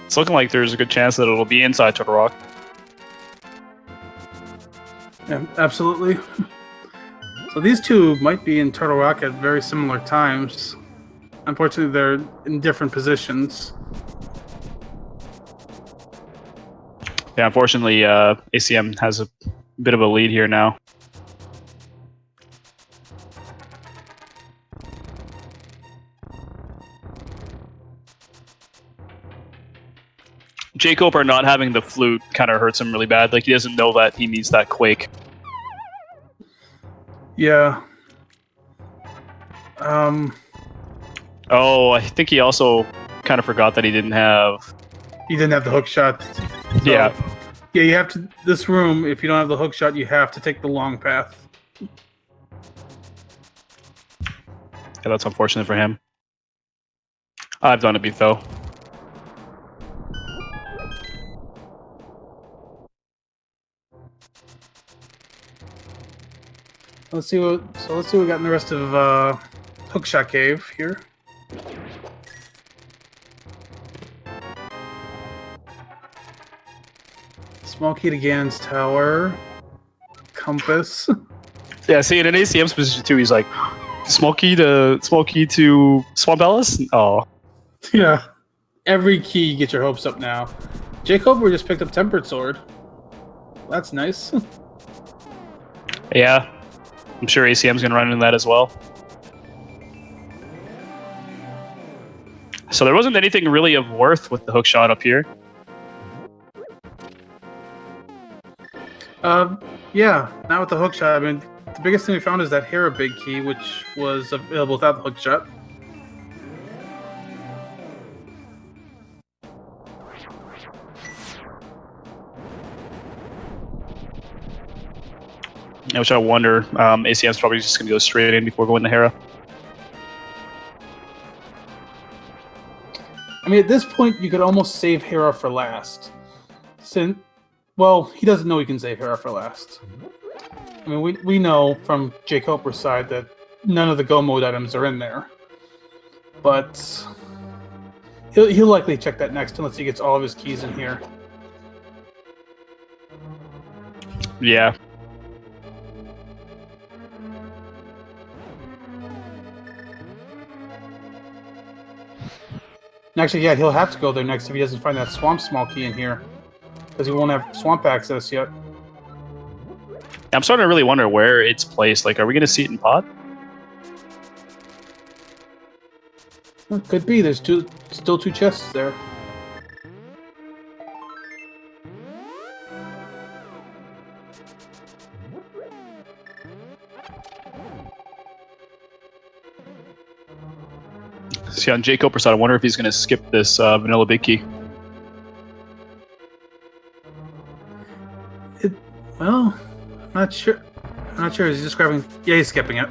Speaker 1: it's looking like there's a good chance that it'll be inside Turtle Rock.
Speaker 2: Yeah, absolutely. So these two might be in Turtle Rock at very similar times. Unfortunately, they're in different positions.
Speaker 1: Yeah, unfortunately, ACM has a bit of a lead here now. jkoper not having the flute kind of hurts him really bad. Like, he doesn't know that he needs that quake.
Speaker 2: Yeah.
Speaker 1: Oh, I think he also kind of forgot that he didn't have...
Speaker 2: He didn't have the hook shot. So,
Speaker 1: yeah.
Speaker 2: Yeah, you have to... This room, if you don't have the hook shot, you have to take the long path.
Speaker 1: Yeah, that's unfortunate for him. I've done it before.
Speaker 2: Let's see what we got in the rest of Hookshot Cave here. Small key to Gan's Tower. Compass.
Speaker 1: Yeah, see, in an ACM's position too, he's like, small key to Swamp Palace? Oh.
Speaker 2: Yeah. Every key, get your hopes up now. jkoper just picked up Tempered Sword. That's nice.
Speaker 1: Yeah. I'm sure ACM's going to run into that as well. So there wasn't anything really of worth with the hook shot up here.
Speaker 2: Yeah, not with the hook shot. I mean, the biggest thing we found is that Hera big key, which was available without the hook shot.
Speaker 1: Which I wonder, ACM's probably just going to go straight in before going to Hera.
Speaker 2: I mean, at this point, you could almost save Hera for last. Since, well, he doesn't know he can save Hera for last. I mean, we know from jkoper's side that none of the go mode items are in there. But he'll likely check that next unless he gets all of his keys in here.
Speaker 1: Yeah.
Speaker 2: And actually, yeah, he'll have to go there next if he doesn't find that swamp small key in here. Because he won't have swamp access yet.
Speaker 1: I'm starting to really wonder where it's placed. Like, are we going to see it in pot?
Speaker 2: Well, could be. There's still two chests there.
Speaker 1: See, on jkoper's side, I wonder if he's going to skip this vanilla big key.
Speaker 2: Well, I'm not sure. I'm not sure. Is he just grabbing? Yeah, he's skipping it.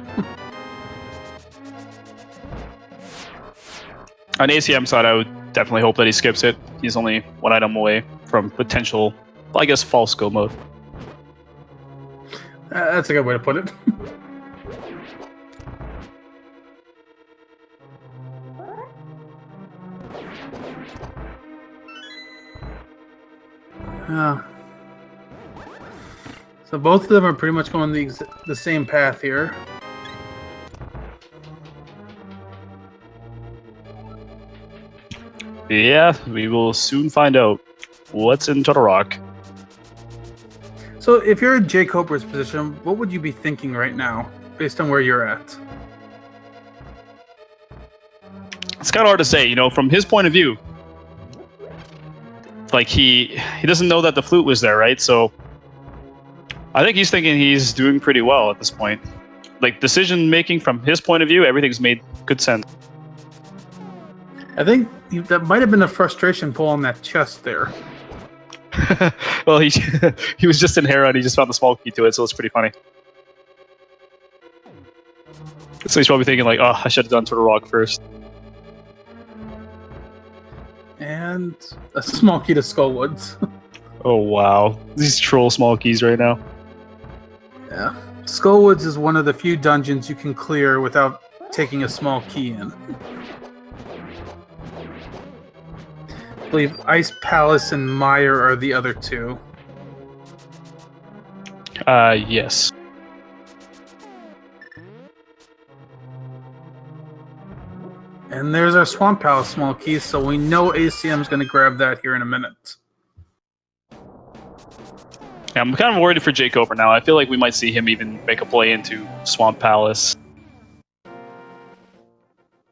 Speaker 1: On ACM side, I would definitely hope that he skips it. He's only one item away from potential, well, I guess, false go mode.
Speaker 2: That's a good way to put it. So both of them are pretty much going the same path here.
Speaker 1: Yeah, we will soon find out what's in Turtle Rock.
Speaker 2: So if you're in jkoper's position, what would you be thinking right now, based on where you're at?
Speaker 1: It's kind of hard to say, you know, from his point of view. Like, he doesn't know that the flute was there, right? So I think he's thinking he's doing pretty well at this point. Like, decision making from his point of view, everything's made good sense.
Speaker 2: I think that might have been a frustration pull on that chest there.
Speaker 1: Well, he was just in Hera and he just found the small key to it, so it's pretty funny. So he's probably thinking like, oh, I should have done Turtle Rock first.
Speaker 2: And a small key to Skullwoods.
Speaker 1: Oh wow, these troll small keys right now.
Speaker 2: Yeah. Skullwoods is one of the few dungeons you can clear without taking a small key in. I believe Ice Palace and Mire are the other two.
Speaker 1: Yes.
Speaker 2: And there's our Swamp Palace small key, so we know ACM's going to grab that here in a minute.
Speaker 1: Yeah, I'm kind of worried for jkoper now. I feel like we might see him even make a play into Swamp Palace.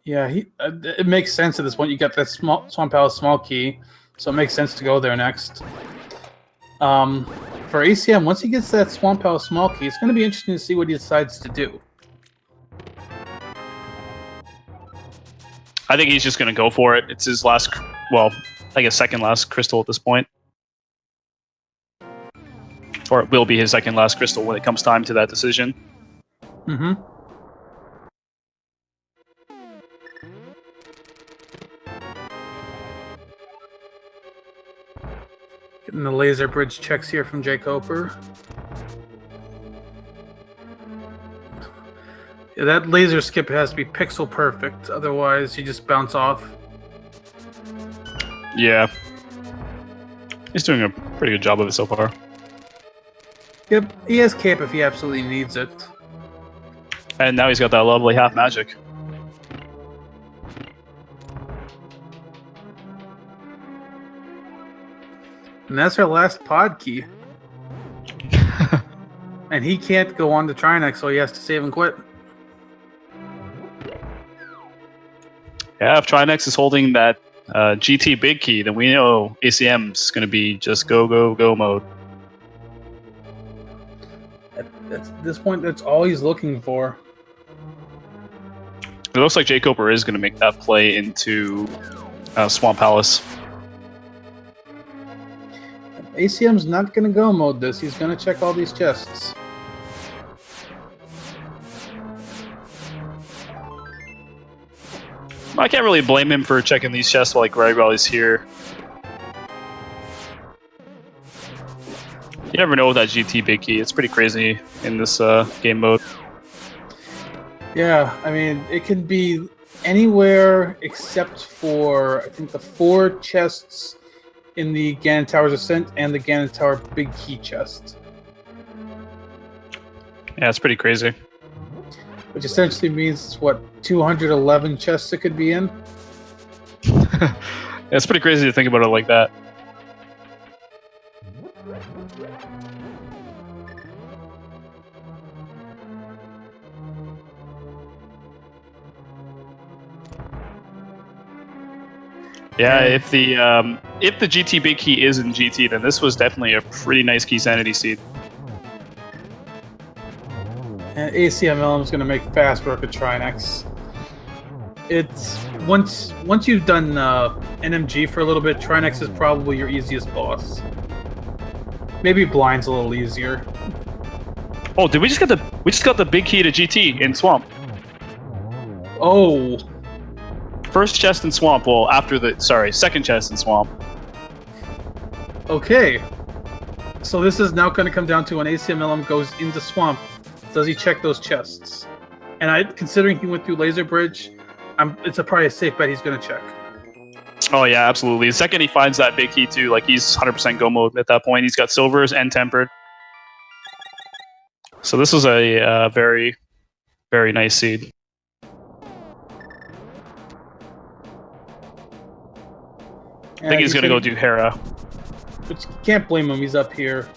Speaker 2: Yeah, it makes sense at this point. You got that Swamp Palace small key, so it makes sense to go there next. For ACM, once he gets that Swamp Palace small key, it's going to be interesting to see what he decides to do.
Speaker 1: I think he's just going to go for it. It's his last, well, I guess second last crystal at this point. Or it will be his second last crystal when it comes time to that decision.
Speaker 2: Mm-hmm. Getting the laser bridge checks here from jkoper. Yeah, that laser skip has to be pixel perfect, otherwise you just bounce off.
Speaker 1: Yeah. He's doing a pretty good job of it so far.
Speaker 2: Yep, he has cape if he absolutely needs it.
Speaker 1: And now he's got that lovely half magic.
Speaker 2: And that's our last pod key. And he can't go on to Trinex, so he has to save and quit.
Speaker 1: Yeah, if Trinex is holding that GT big key, then we know ACM's going to be just go, go, go mode.
Speaker 2: At this point, that's all he's looking for.
Speaker 1: It looks like jkoper is going to make that play into Swamp Palace.
Speaker 2: ACM's not going to go mode this. He's going to check all these chests.
Speaker 1: I can't really blame him for checking these chests while he's here. You never know with that GT big key. It's pretty crazy in this game mode.
Speaker 2: Yeah, I mean, it can be anywhere except for, I think, the 4 chests in the Ganon Tower's Ascent and the Ganon Tower big key chest.
Speaker 1: Yeah, it's pretty crazy.
Speaker 2: Which essentially means, what, 211 chests it could be in?
Speaker 1: Yeah, it's pretty crazy to think about it like that. Yeah, if the GT big key is in GT, then this was definitely a pretty nice Keysanity seed.
Speaker 2: And Acmlm is going to make fast work of Trinex. It's once you've done NMG for a little bit, Trinex is probably your easiest boss. Maybe Blind's a little easier.
Speaker 1: Oh, did we just got the big key to GT in Swamp?
Speaker 2: Oh.
Speaker 1: First chest in Swamp. Well, second chest in Swamp.
Speaker 2: Okay. So this is now going to come down to when Acmlm goes into Swamp. Does he check those chests? And considering he went through Laser Bridge, it's probably a safe bet he's going to check.
Speaker 1: Oh yeah, absolutely. The second he finds that big key too, like he's 100% go mode at that point. He's got silvers and tempered. So this was a very, very nice seed. I think he's going to go do Hera.
Speaker 2: Which can't blame him. He's up here.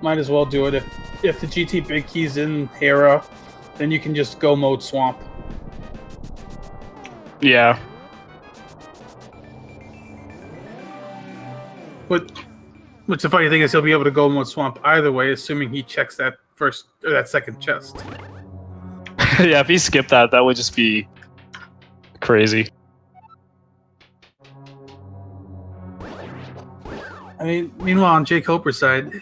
Speaker 2: Might as well do it. If the GT big key's in Hera, then you can just go mode Swamp.
Speaker 1: Yeah.
Speaker 2: Which the funny thing is, he'll be able to go mode Swamp either way, assuming he checks that second chest.
Speaker 1: Yeah, if he skipped that, that would just be crazy.
Speaker 2: I mean, meanwhile, on jkoper's side,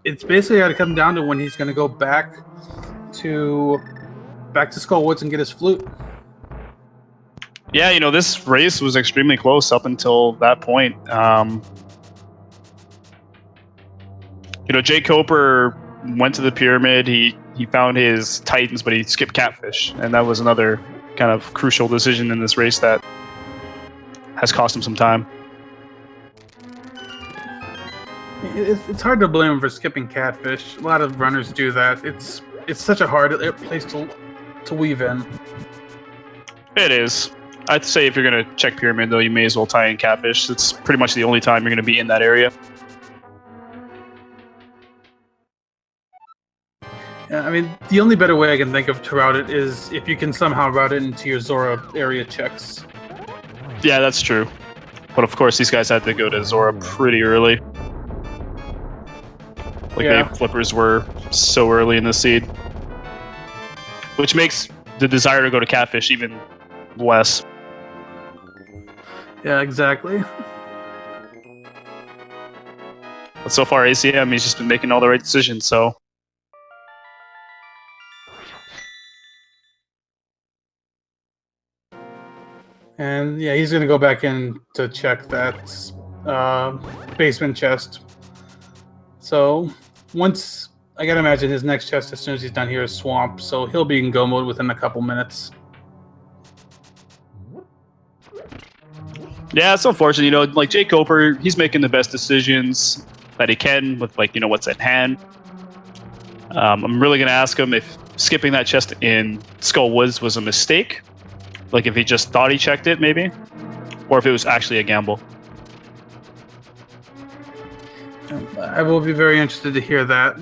Speaker 2: it's basically got to come down to when he's going to go back to back to Skullwoods and get his flute.
Speaker 1: Yeah, this race was extremely close up until that point. Jkoper went to the pyramid. He found his Titans, but he skipped Catfish, and that was another kind of crucial decision in this race that has cost him some time.
Speaker 2: It's hard to blame him for skipping Catfish. A lot of runners do that. It's such a hard place to weave in.
Speaker 1: It is. I'd say if you're going to check pyramid, though, you may as well tie in Catfish. It's pretty much the only time you're going to be in that area.
Speaker 2: Yeah, I mean, the only better way I can think of to route it is if you can somehow route it into your Zora area checks.
Speaker 1: Yeah, that's true. But of course, these guys had to go to Zora pretty early. The flippers were so early in the seed. Which makes the desire to go to Catfish even less.
Speaker 2: Yeah, exactly.
Speaker 1: But so far, ACM, he's just been making all the right decisions, so...
Speaker 2: And yeah, he's going to go back in to check that basement chest. So once, I got to imagine his next chest as soon as he's done here is Swamp, so he'll be in go mode within a couple minutes.
Speaker 1: Yeah, it's unfortunate. Like jkoper, he's making the best decisions that he can with what's at hand. I'm really going to ask him if skipping that chest in Skull Woods was a mistake. Like if he just thought he checked it, maybe, or if it was actually a gamble.
Speaker 2: I will be very interested to hear that.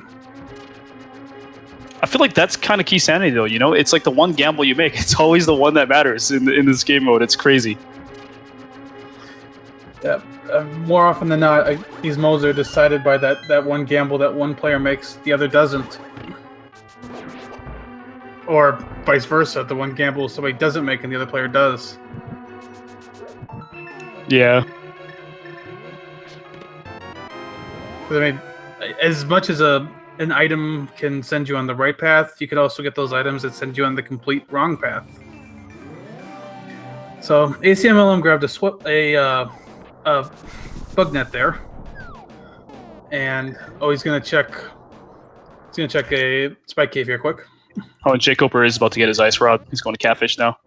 Speaker 1: I feel like that's kind of Keysanity, though. It's like the one gamble you make. It's always the one that matters in this game mode. It's crazy.
Speaker 2: Yeah, more often than not, these modes are decided by that one gamble that one player makes, the other doesn't. Or vice versa, the one gamble somebody doesn't make and the other player does.
Speaker 1: Yeah.
Speaker 2: I mean, as much as an item can send you on the right path, you could also get those items that send you on the complete wrong path. So Acmlm grabbed a bug net there, and he's gonna check a spike cave here quick.
Speaker 1: Oh, and jkoper is about to get his ice rod. He's going to Catfish now.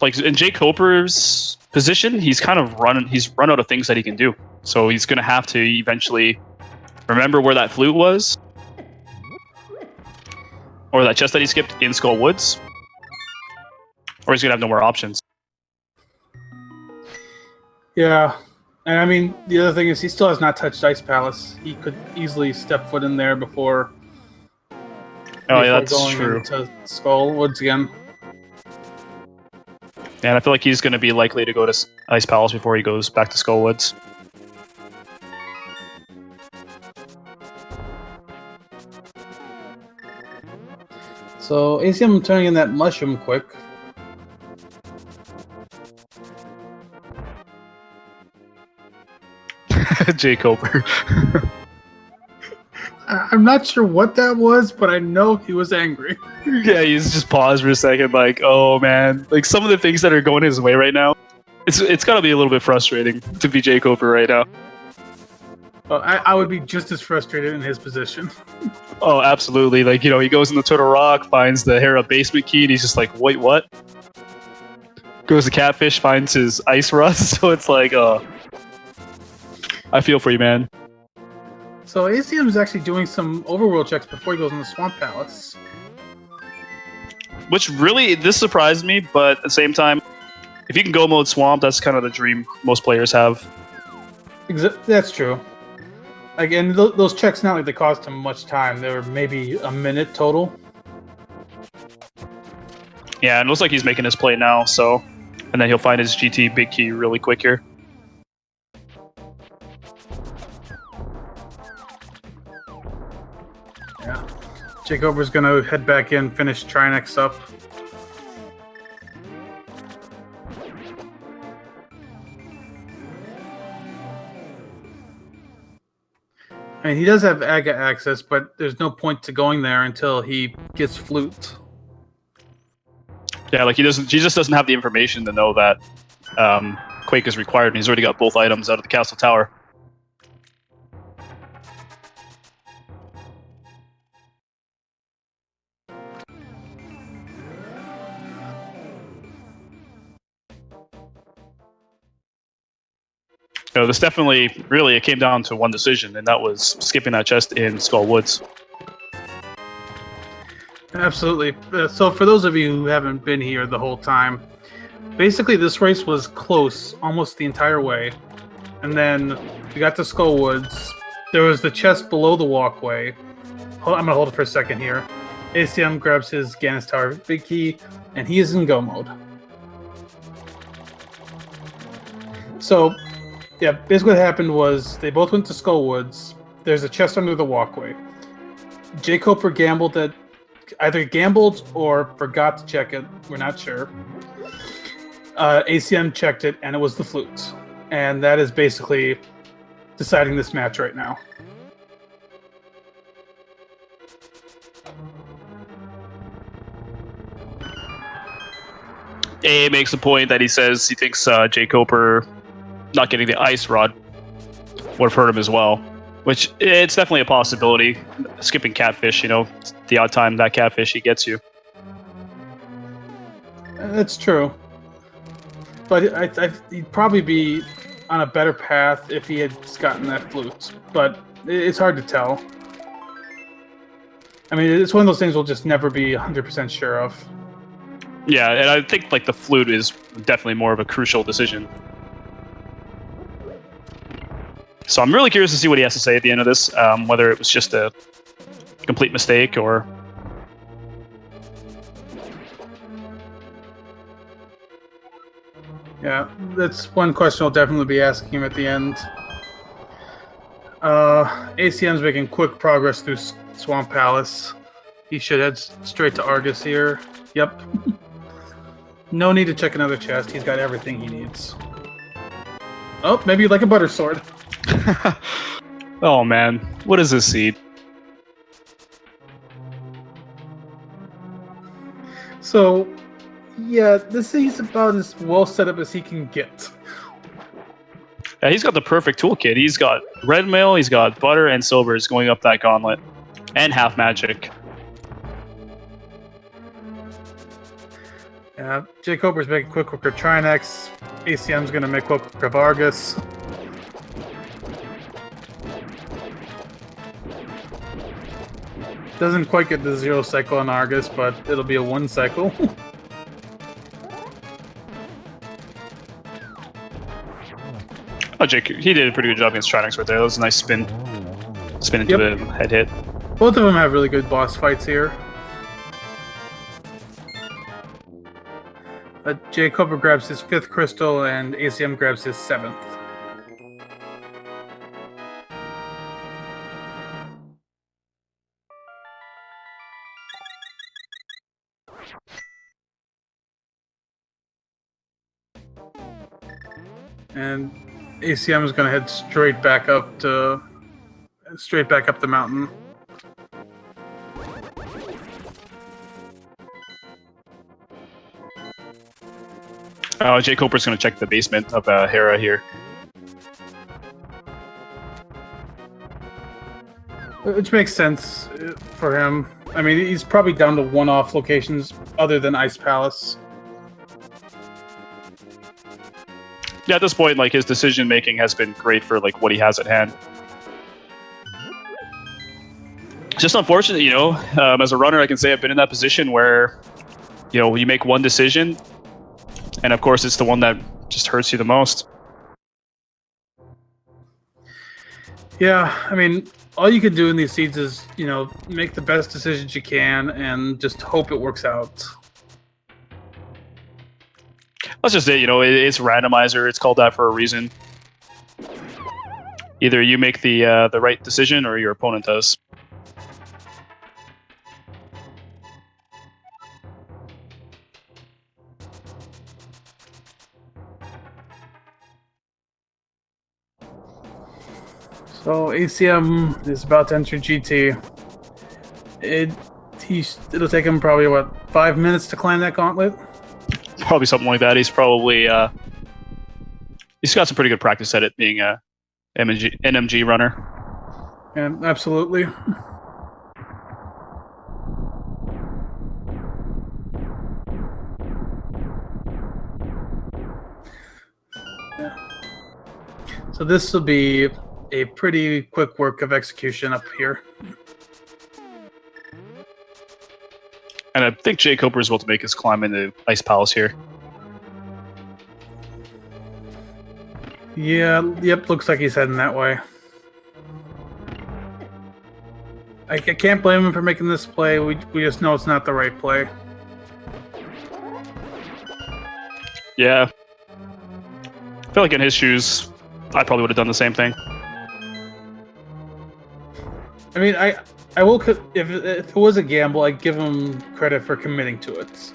Speaker 1: Like in jkoper's position, he's kind of run out of things that he can do. So he's going to have to eventually remember where that flute was, or that chest that he skipped in Skull Woods, or he's going to have no more options.
Speaker 2: Yeah, and I mean the other thing is he still has not touched Ice Palace. He could easily step foot in there before.
Speaker 1: Oh, yeah, that's
Speaker 2: going
Speaker 1: true.
Speaker 2: Into Skull Woods again.
Speaker 1: And I feel like he's going to be likely to go to Ice Palace before he goes back to Skull Woods.
Speaker 2: So ACM turning in that mushroom quick.
Speaker 1: jkoper.
Speaker 2: I'm not sure what that was, but I know he was angry.
Speaker 1: Yeah, he's just paused for a second, like, oh man. Like some of the things that are going his way right now, it's got to be a little bit frustrating to be jkoper right now.
Speaker 2: Well, I would be just as frustrated in his position.
Speaker 1: Oh, absolutely. Like, he goes in the Turtle Rock, finds the Hera basement key, and he's just like, wait, what? Goes to Catfish, finds his ice rust, so it's like, I feel for you, man.
Speaker 2: So ACM is actually doing some overworld checks before he goes in the Swamp Palace.
Speaker 1: Which really, this surprised me, but at the same time, if you can go mode Swamp, that's kind of the dream most players have.
Speaker 2: That's true. Again, those checks, not like they cost him much time. They were maybe a minute total.
Speaker 1: Yeah, and it looks like he's making his play now, so... And then he'll find his GT big key really quick here.
Speaker 2: Yeah. jkoper's going to head back in, finish Trinex up. I mean, he does have Aga access, but there's no point to going there until he gets Flute.
Speaker 1: Yeah, like he just doesn't have the information to know that Quake is required, and he's already got both items out of the castle tower. This definitely, really, it came down to one decision, and that was skipping that chest in Skull Woods.
Speaker 2: Absolutely. So for those of you who haven't been here the whole time, basically this race was close almost the entire way. And then we got to Skull Woods. There was the chest below the walkway. I'm going to hold it for a second here. ACM grabs his Ganis Tower big key, and he is in go mode. So, yeah, basically what happened was they both went to Skull Woods. There's a chest under the walkway. jkoper either gambled or forgot to check it. We're not sure. ACM checked it, and it was the flute. And that is basically deciding this match right now.
Speaker 1: A makes a point that he says he thinks jkoper not getting the ice rod would have hurt him as well, which it's definitely a possibility. Skipping catfish, the odd time that catfish he gets you.
Speaker 2: That's true. But he'd probably be on a better path if he had gotten that flute. But it's hard to tell. I mean, it's one of those things we'll just never be 100% sure of.
Speaker 1: Yeah, and I think like the flute is definitely more of a crucial decision. So I'm really curious to see what he has to say at the end of this, whether it was just a complete mistake or...
Speaker 2: Yeah, that's one question I'll definitely be asking him at the end. ACM's making quick progress through Swamp Palace. He should head straight to Argus here. Yep. No need to check another chest. He's got everything he needs. Oh, maybe like a butter sword.
Speaker 1: Oh man, what is this seed?
Speaker 2: So, yeah, this seed's about as well set up as he can get.
Speaker 1: Yeah, he's got the perfect toolkit. He's got red mail, he's got butter and silvers going up that gauntlet, and half magic.
Speaker 2: Yeah, jkoper's making quick work of Trinex. ACM's gonna make quick work of Argus. Doesn't quite get the 0 cycle on Argus, but it'll be a 1 cycle.
Speaker 1: Oh, Jake, he did a pretty good job against Trinex right there. That was a nice spin into the head hit.
Speaker 2: Both of them have really good boss fights here. jkoper grabs his 5th crystal, and ACM grabs his 7th. And ACM is going to head straight back up the mountain.
Speaker 1: jkoper's going to check the basement of Hera here.
Speaker 2: Which makes sense for him. I mean, he's probably down to one-off locations other than Ice Palace.
Speaker 1: Yeah, at this point, like his decision making has been great for like what he has at hand. It's just unfortunate, as a runner, I can say I've been in that position where, you make one decision, and of course, it's the one that just hurts you the most.
Speaker 2: Yeah, I mean, all you can do in these seeds is, make the best decisions you can and just hope it works out.
Speaker 1: That's just it, it's randomizer. It's called that for a reason. Either you make the right decision or your opponent does.
Speaker 2: So ACM is about to enter GT. It'll take him probably, 5 minutes to climb that gauntlet?
Speaker 1: probably something like that. He's probably he's got some pretty good practice at it, being a NMG runner.
Speaker 2: And absolutely. So this will be a pretty quick work of execution up here.
Speaker 1: And I think jkoper is about to make his climb into Ice Palace here.
Speaker 2: Yeah, yep, looks like he's heading that way. I can't blame him for making this play. We just know it's not the right play.
Speaker 1: Yeah. I feel like in his shoes, I probably would have done the same thing.
Speaker 2: I mean, I will, if it was a gamble, I'd give him credit for committing to it.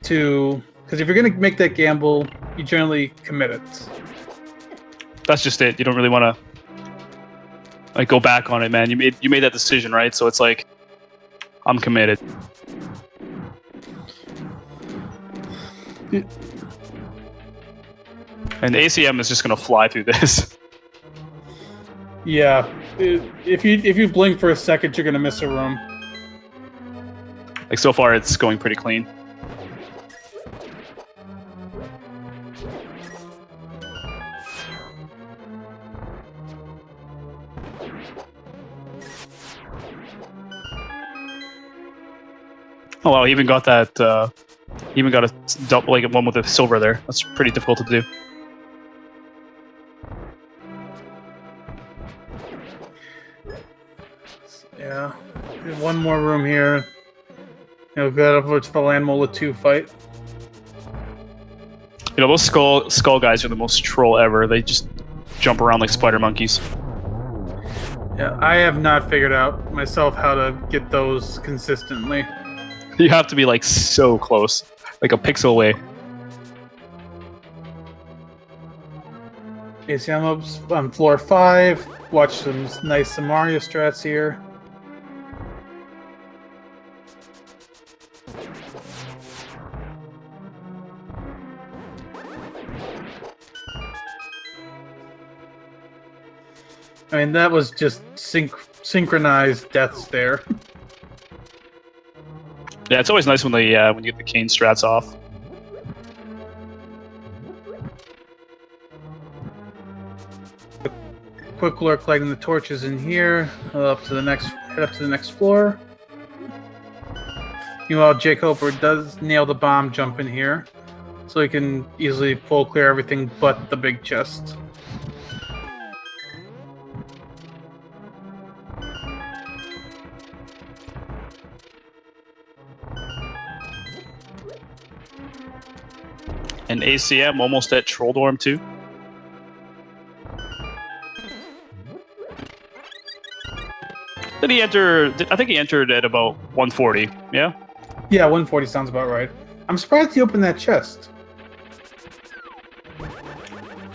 Speaker 2: Because if you're going to make that gamble, you generally commit it.
Speaker 1: That's just it. You don't really want to like go back on it, man. You made that decision, right? So it's like, I'm committed. And ACM is just going to fly through this.
Speaker 2: Yeah. If you blink for a second, you're going to miss a room.
Speaker 1: Like, so far, it's going pretty clean. Oh wow, he even got that. Even got a double, like one with a silver there. That's pretty difficult to do.
Speaker 2: Yeah, one more room here. He'll get over to the Landmola 2 fight.
Speaker 1: You know, those skull guys are the most troll ever. They just jump around like spider monkeys.
Speaker 2: Yeah, I have not figured out myself how to get those consistently.
Speaker 1: You have to be like so close, like a pixel away.
Speaker 2: ACM up on floor 5. Watch some nice Mario strats here. I mean, that was just synchronized deaths there.
Speaker 1: Yeah, it's always nice when they when you get the cane strats off.
Speaker 2: Quick lurk lighting the torches in here. Head up to the next floor. Meanwhile, jkoper does nail the bomb jump in here, so he can easily full clear everything but the big chest.
Speaker 1: And ACM almost at Troll Dorm too. Did he enter? I think he entered at about 140. Yeah.
Speaker 2: Yeah, 140 sounds about right. I'm surprised he opened that chest.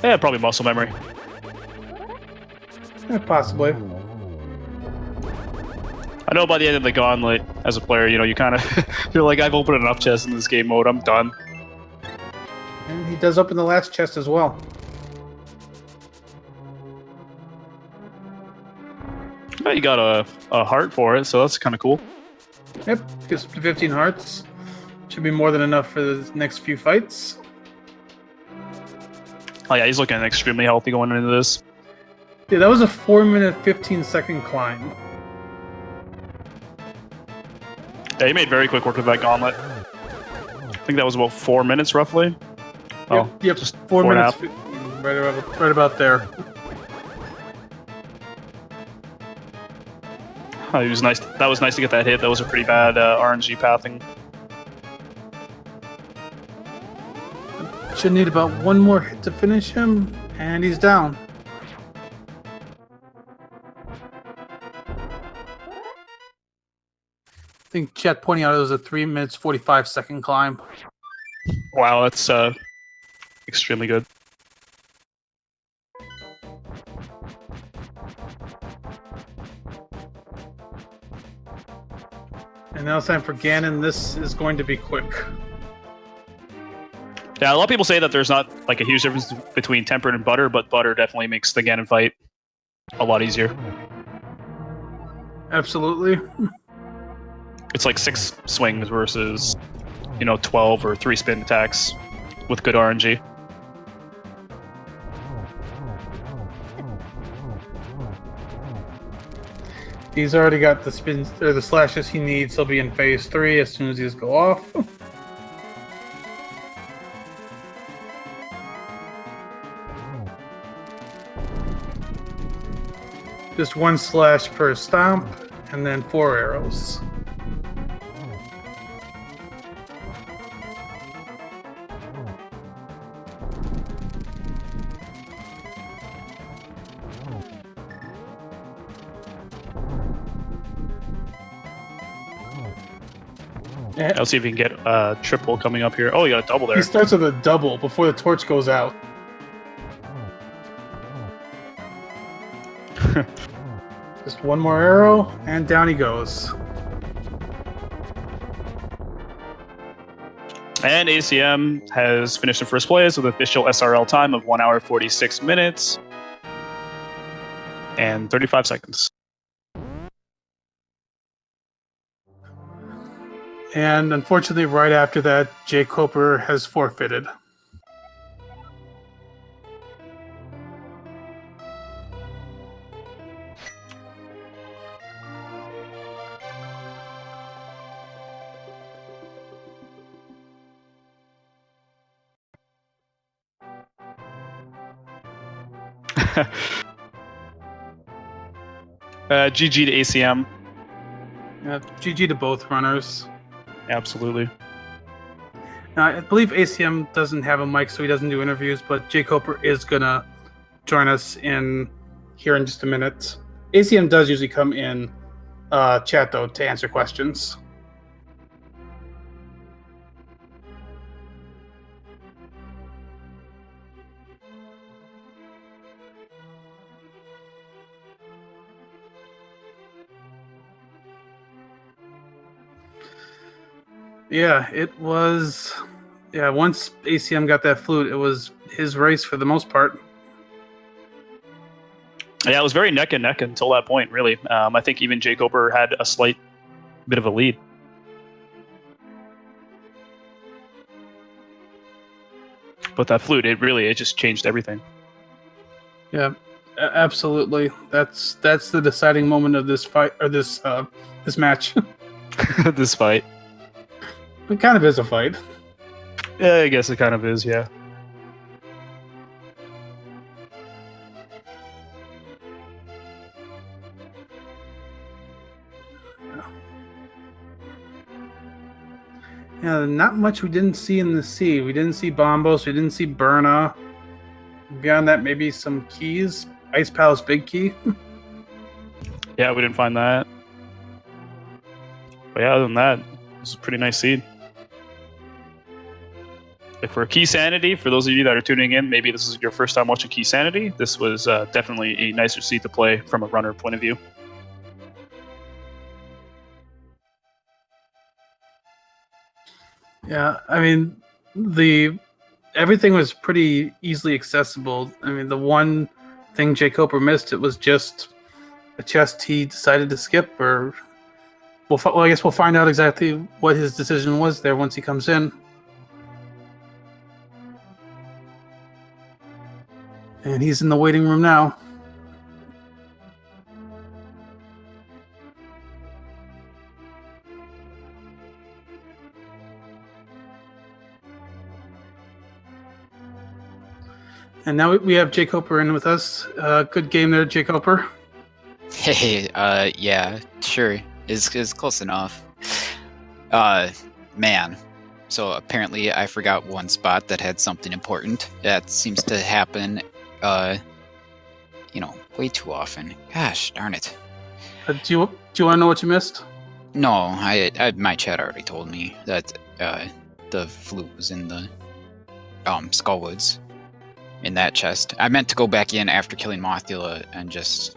Speaker 1: Yeah, probably muscle memory.
Speaker 2: Possibly.
Speaker 1: I know by the end of the gauntlet, as a player, you know, you kind of you're like, I've opened enough chests in this game mode. I'm done.
Speaker 2: And he does open the last chest as well.
Speaker 1: Well, you got a heart for it, so that's kind of cool.
Speaker 2: Yep, gets 15 hearts. Should be more than enough for the next few fights.
Speaker 1: Oh yeah, he's looking extremely healthy going into this.
Speaker 2: Yeah, that was a 4-minute, 15-second climb.
Speaker 1: Yeah, he made very quick work of that gauntlet. I think that was about 4 minutes, roughly. Oh,
Speaker 2: yep,
Speaker 1: just
Speaker 2: 4 minutes.
Speaker 1: 4.5.
Speaker 2: Right about there.
Speaker 1: Oh, it was nice. That was nice to get that hit. That was a pretty bad RNG pathing.
Speaker 2: Should need about one more hit to finish him, and he's down. I think Chet pointing out it was a 3 minutes 45-second climb.
Speaker 1: Wow, that's extremely good.
Speaker 2: And now it's time for Ganon. This is going to be quick.
Speaker 1: Yeah, a lot of people say that there's not like a huge difference between tempered and butter, but butter definitely makes the Ganon fight a lot easier.
Speaker 2: Absolutely.
Speaker 1: It's like 6 swings versus, 12 or 3 spin attacks with good RNG.
Speaker 2: He's already got the spins or the slashes he needs. He'll be in phase 3 as soon as these go off. Just 1 slash per stomp, and then 4 arrows.
Speaker 1: Let's see if we can get a triple coming up here. Oh, you got a double there.
Speaker 2: He starts with a double before the torch goes out. Just 1 more arrow, and down he goes.
Speaker 1: And ACM has finished in first place with official SRL time of 1 hour 46 minutes and 35 seconds.
Speaker 2: And unfortunately, right after that, jkoper has forfeited.
Speaker 1: GG to ACM.
Speaker 2: GG to both runners.
Speaker 1: Absolutely.
Speaker 2: Now, I believe ACM doesn't have a mic, so he doesn't do interviews, but jkoper is going to join us here in just a minute. ACM does usually come in chat, though, to answer questions. Yeah, it was. Yeah, once ACM got that flute, it was his race for the most part.
Speaker 1: Yeah, it was very neck and neck until that point, really. I think even jkoper had a slight bit of a lead. But that flute, it just changed everything.
Speaker 2: Yeah, absolutely. That's the deciding moment of this fight, or this match.
Speaker 1: This fight.
Speaker 2: It kind of is a fight.
Speaker 1: Yeah, I guess it kind of is, yeah.
Speaker 2: Yeah, not much we didn't see in the sea. We didn't see Bombos, we didn't see Burna. Beyond that, maybe some keys. Ice Palace Big Key.
Speaker 1: Yeah, we didn't find that. But yeah, other than that, it was a pretty nice seed. For Keysanity, for those of you that are tuning in, maybe this is your first time watching Keysanity, this was definitely a nicer seed to play from a runner point of view.
Speaker 2: Yeah, I mean, everything was pretty easily accessible. I mean, the one thing jkoper missed, it was just a chest he decided to skip, or I guess we'll find out exactly what his decision was there once he comes in. And he's in the waiting room now. And now we have jkoper in with us. Good game there, jkoper.
Speaker 3: Hey, yeah, sure. It's close enough. Man. So apparently I forgot one spot that had something important. That seems to happen, way too often. Gosh, darn it.
Speaker 2: Do you want to know what you missed?
Speaker 3: No, I my chat already told me that the flute was in the Skullwoods in that chest. I meant to go back in after killing Mothula and just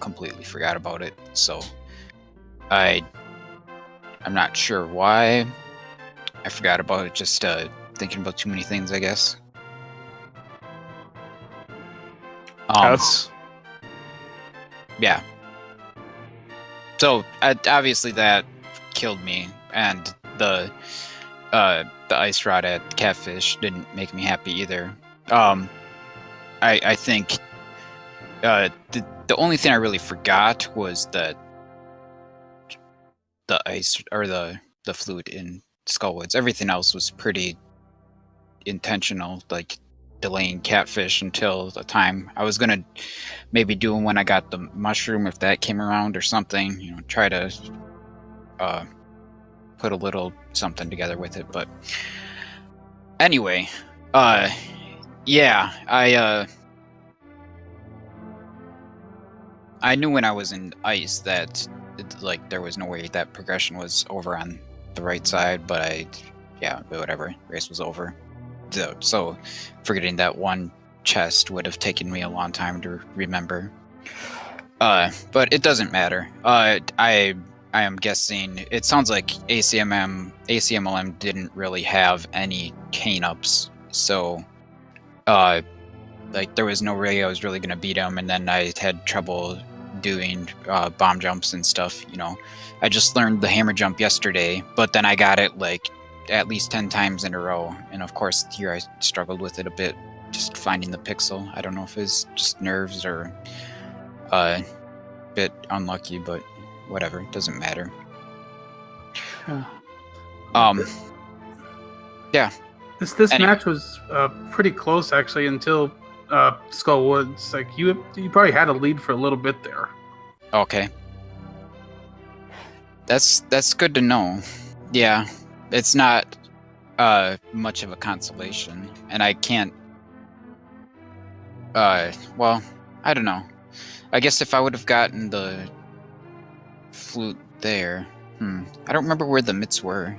Speaker 3: completely forgot about it. So I'm not sure why I forgot about it. Just thinking about too many things, I guess.
Speaker 1: That's
Speaker 3: Yeah. So obviously that killed me, and the ice rod at Catfish didn't make me happy either. I think the only thing I really forgot was the ice or the flute in Skullwoods. Everything else was pretty intentional, like delaying Catfish until the time I was gonna maybe do them when I got the mushroom, if that came around or something. You know, try to put a little something together with it. But anyway, yeah, I knew when I was in ice that like there was no way that progression was over on the right side, but whatever, race was over. So forgetting that one chest would have taken me a long time to remember. But it doesn't matter. I am guessing it sounds like ACMLM didn't really have any cane ups, so like there was no way I was really gonna beat him, and then I had trouble doing bomb jumps and stuff. You know, I just learned the hammer jump yesterday, but then I got it like at least 10 times in a row, and of course here I struggled with it a bit, just finding the pixel. I don't know if it's just nerves or a bit unlucky, but whatever, it doesn't matter. Yeah.
Speaker 2: This
Speaker 3: Anyway.
Speaker 2: match was pretty close actually until Skull Woods. Like you probably had a lead for a little bit there.
Speaker 3: Okay. That's good to know. Yeah, it's not much of a consolation, and I can't. Well, I don't know. I guess if I would have gotten the flute there, I don't remember where the mitts were.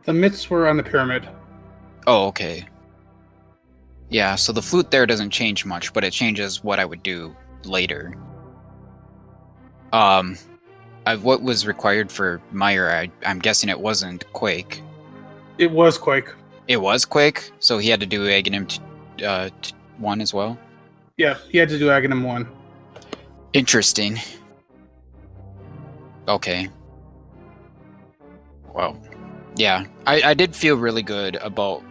Speaker 2: The mitts were on the pyramid.
Speaker 3: Oh, okay. Yeah, so the flute there doesn't change much, but it changes what I would do later. What was required for Meyer? I'm guessing it wasn't Quake.
Speaker 2: It was Quake.
Speaker 3: It was Quake, so he had to do Aghanim 1 as well.
Speaker 2: Yeah, he had to do Aghanim 1.
Speaker 3: Interesting. Okay. Well, yeah, I did feel really good about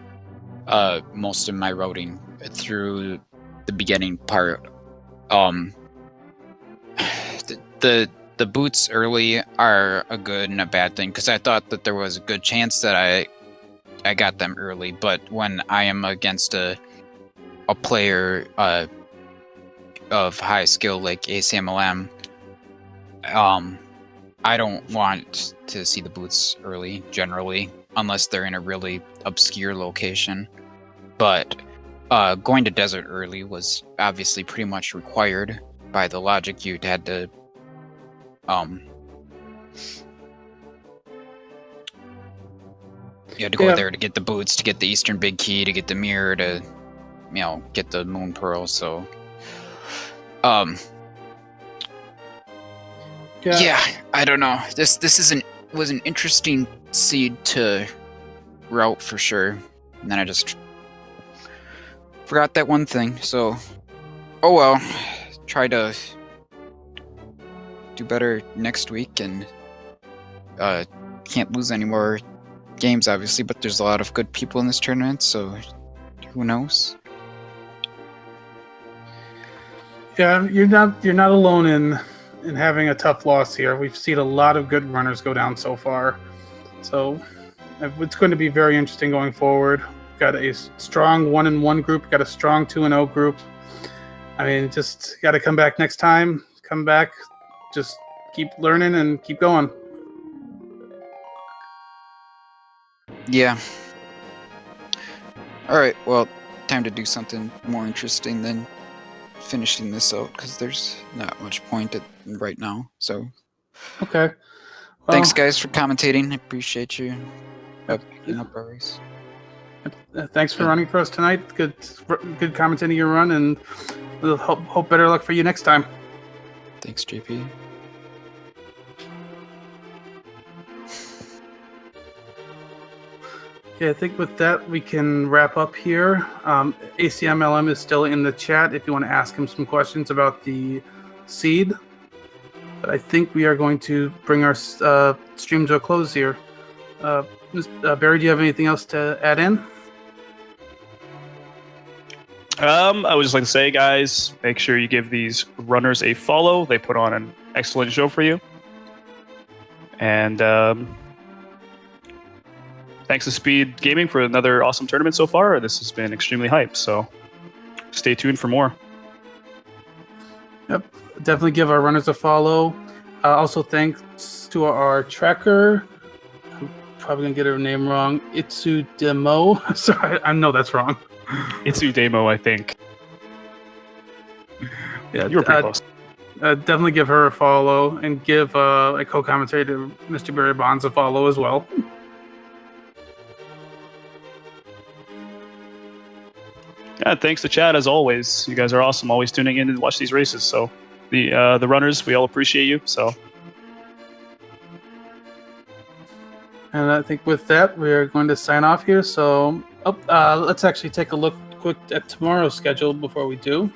Speaker 3: most of my routing through the beginning part. The boots early are a good and a bad thing, because I thought that there was a good chance that I got them early, but when I am against a player of high skill like ACMLM, I don't want to see the boots early generally, unless they're in a really obscure location. But going to desert early was obviously pretty much required by the logic. You'd had to you had to go there to get the boots, to get the Eastern Big Key, to get the mirror, to get the Moon Pearl. So yeah, I don't know. This was an interesting seed to route for sure. And then I just forgot that one thing. So oh well. Try to do better next week, and can't lose any more games obviously, but there's a lot of good people in this tournament, so who knows.
Speaker 2: Yeah, you're not alone in having a tough loss here. We've seen a lot of good runners go down so far, so it's going to be very interesting going forward. We've got a strong 1-1 group, got a strong 2-0 group. I mean, just got to come back next time. Come back, just keep learning and keep going.
Speaker 3: Yeah. All right, well, time to do something more interesting than finishing this out, because there's not much point right now. So
Speaker 2: okay. Well,
Speaker 3: thanks guys for commentating. I appreciate you.
Speaker 2: Thanks for running for us tonight. Good commentating your run, and we'll hope better luck for you next time.
Speaker 3: Thanks, JP.
Speaker 2: Okay, I think with that we can wrap up here. Acmlm is still in the chat if you want to ask him some questions about the seed. But I think we are going to bring our stream to a close here. Barry, do you have anything else to add in?
Speaker 1: I would just like to say, guys, make sure you give these runners a follow. They put on an excellent show for you. And thanks to Speed Gaming for another awesome tournament so far. This has been extremely hyped, so stay tuned for more.
Speaker 2: Yep, definitely give our runners a follow. Also, thanks to our tracker. I'm probably going to get her name wrong. Itsudemo. Sorry, I know that's wrong.
Speaker 1: Itsudemo, I think.
Speaker 2: Yeah,
Speaker 1: you were pretty close.
Speaker 2: Definitely give her a follow and give a co-commentator to Mr. Barry Bonds a follow as well.
Speaker 1: Yeah, thanks to Chad as always. You guys are awesome, always tuning in to watch these races. So the runners, we all appreciate you. So,
Speaker 2: and I think with that, we are going to sign off here. So, let's actually take a look quick at tomorrow's schedule before we do.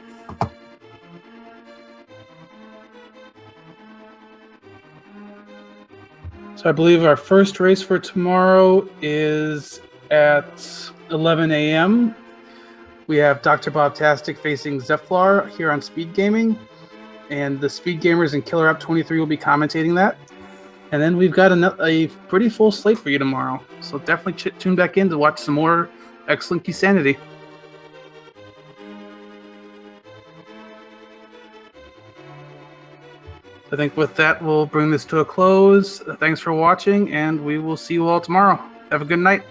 Speaker 2: So I believe our first race for tomorrow is at 11 a.m. We have Dr. Bobtastic facing Zeflar here on Speed Gaming, and the Speed Gamers and Killer App 23 will be commentating that. And then we've got a pretty full slate for you tomorrow, so definitely tune back in to watch some more excellent Keysanity. I think with that, we'll bring this to a close. Thanks for watching, and we will see you all tomorrow. Have a good night.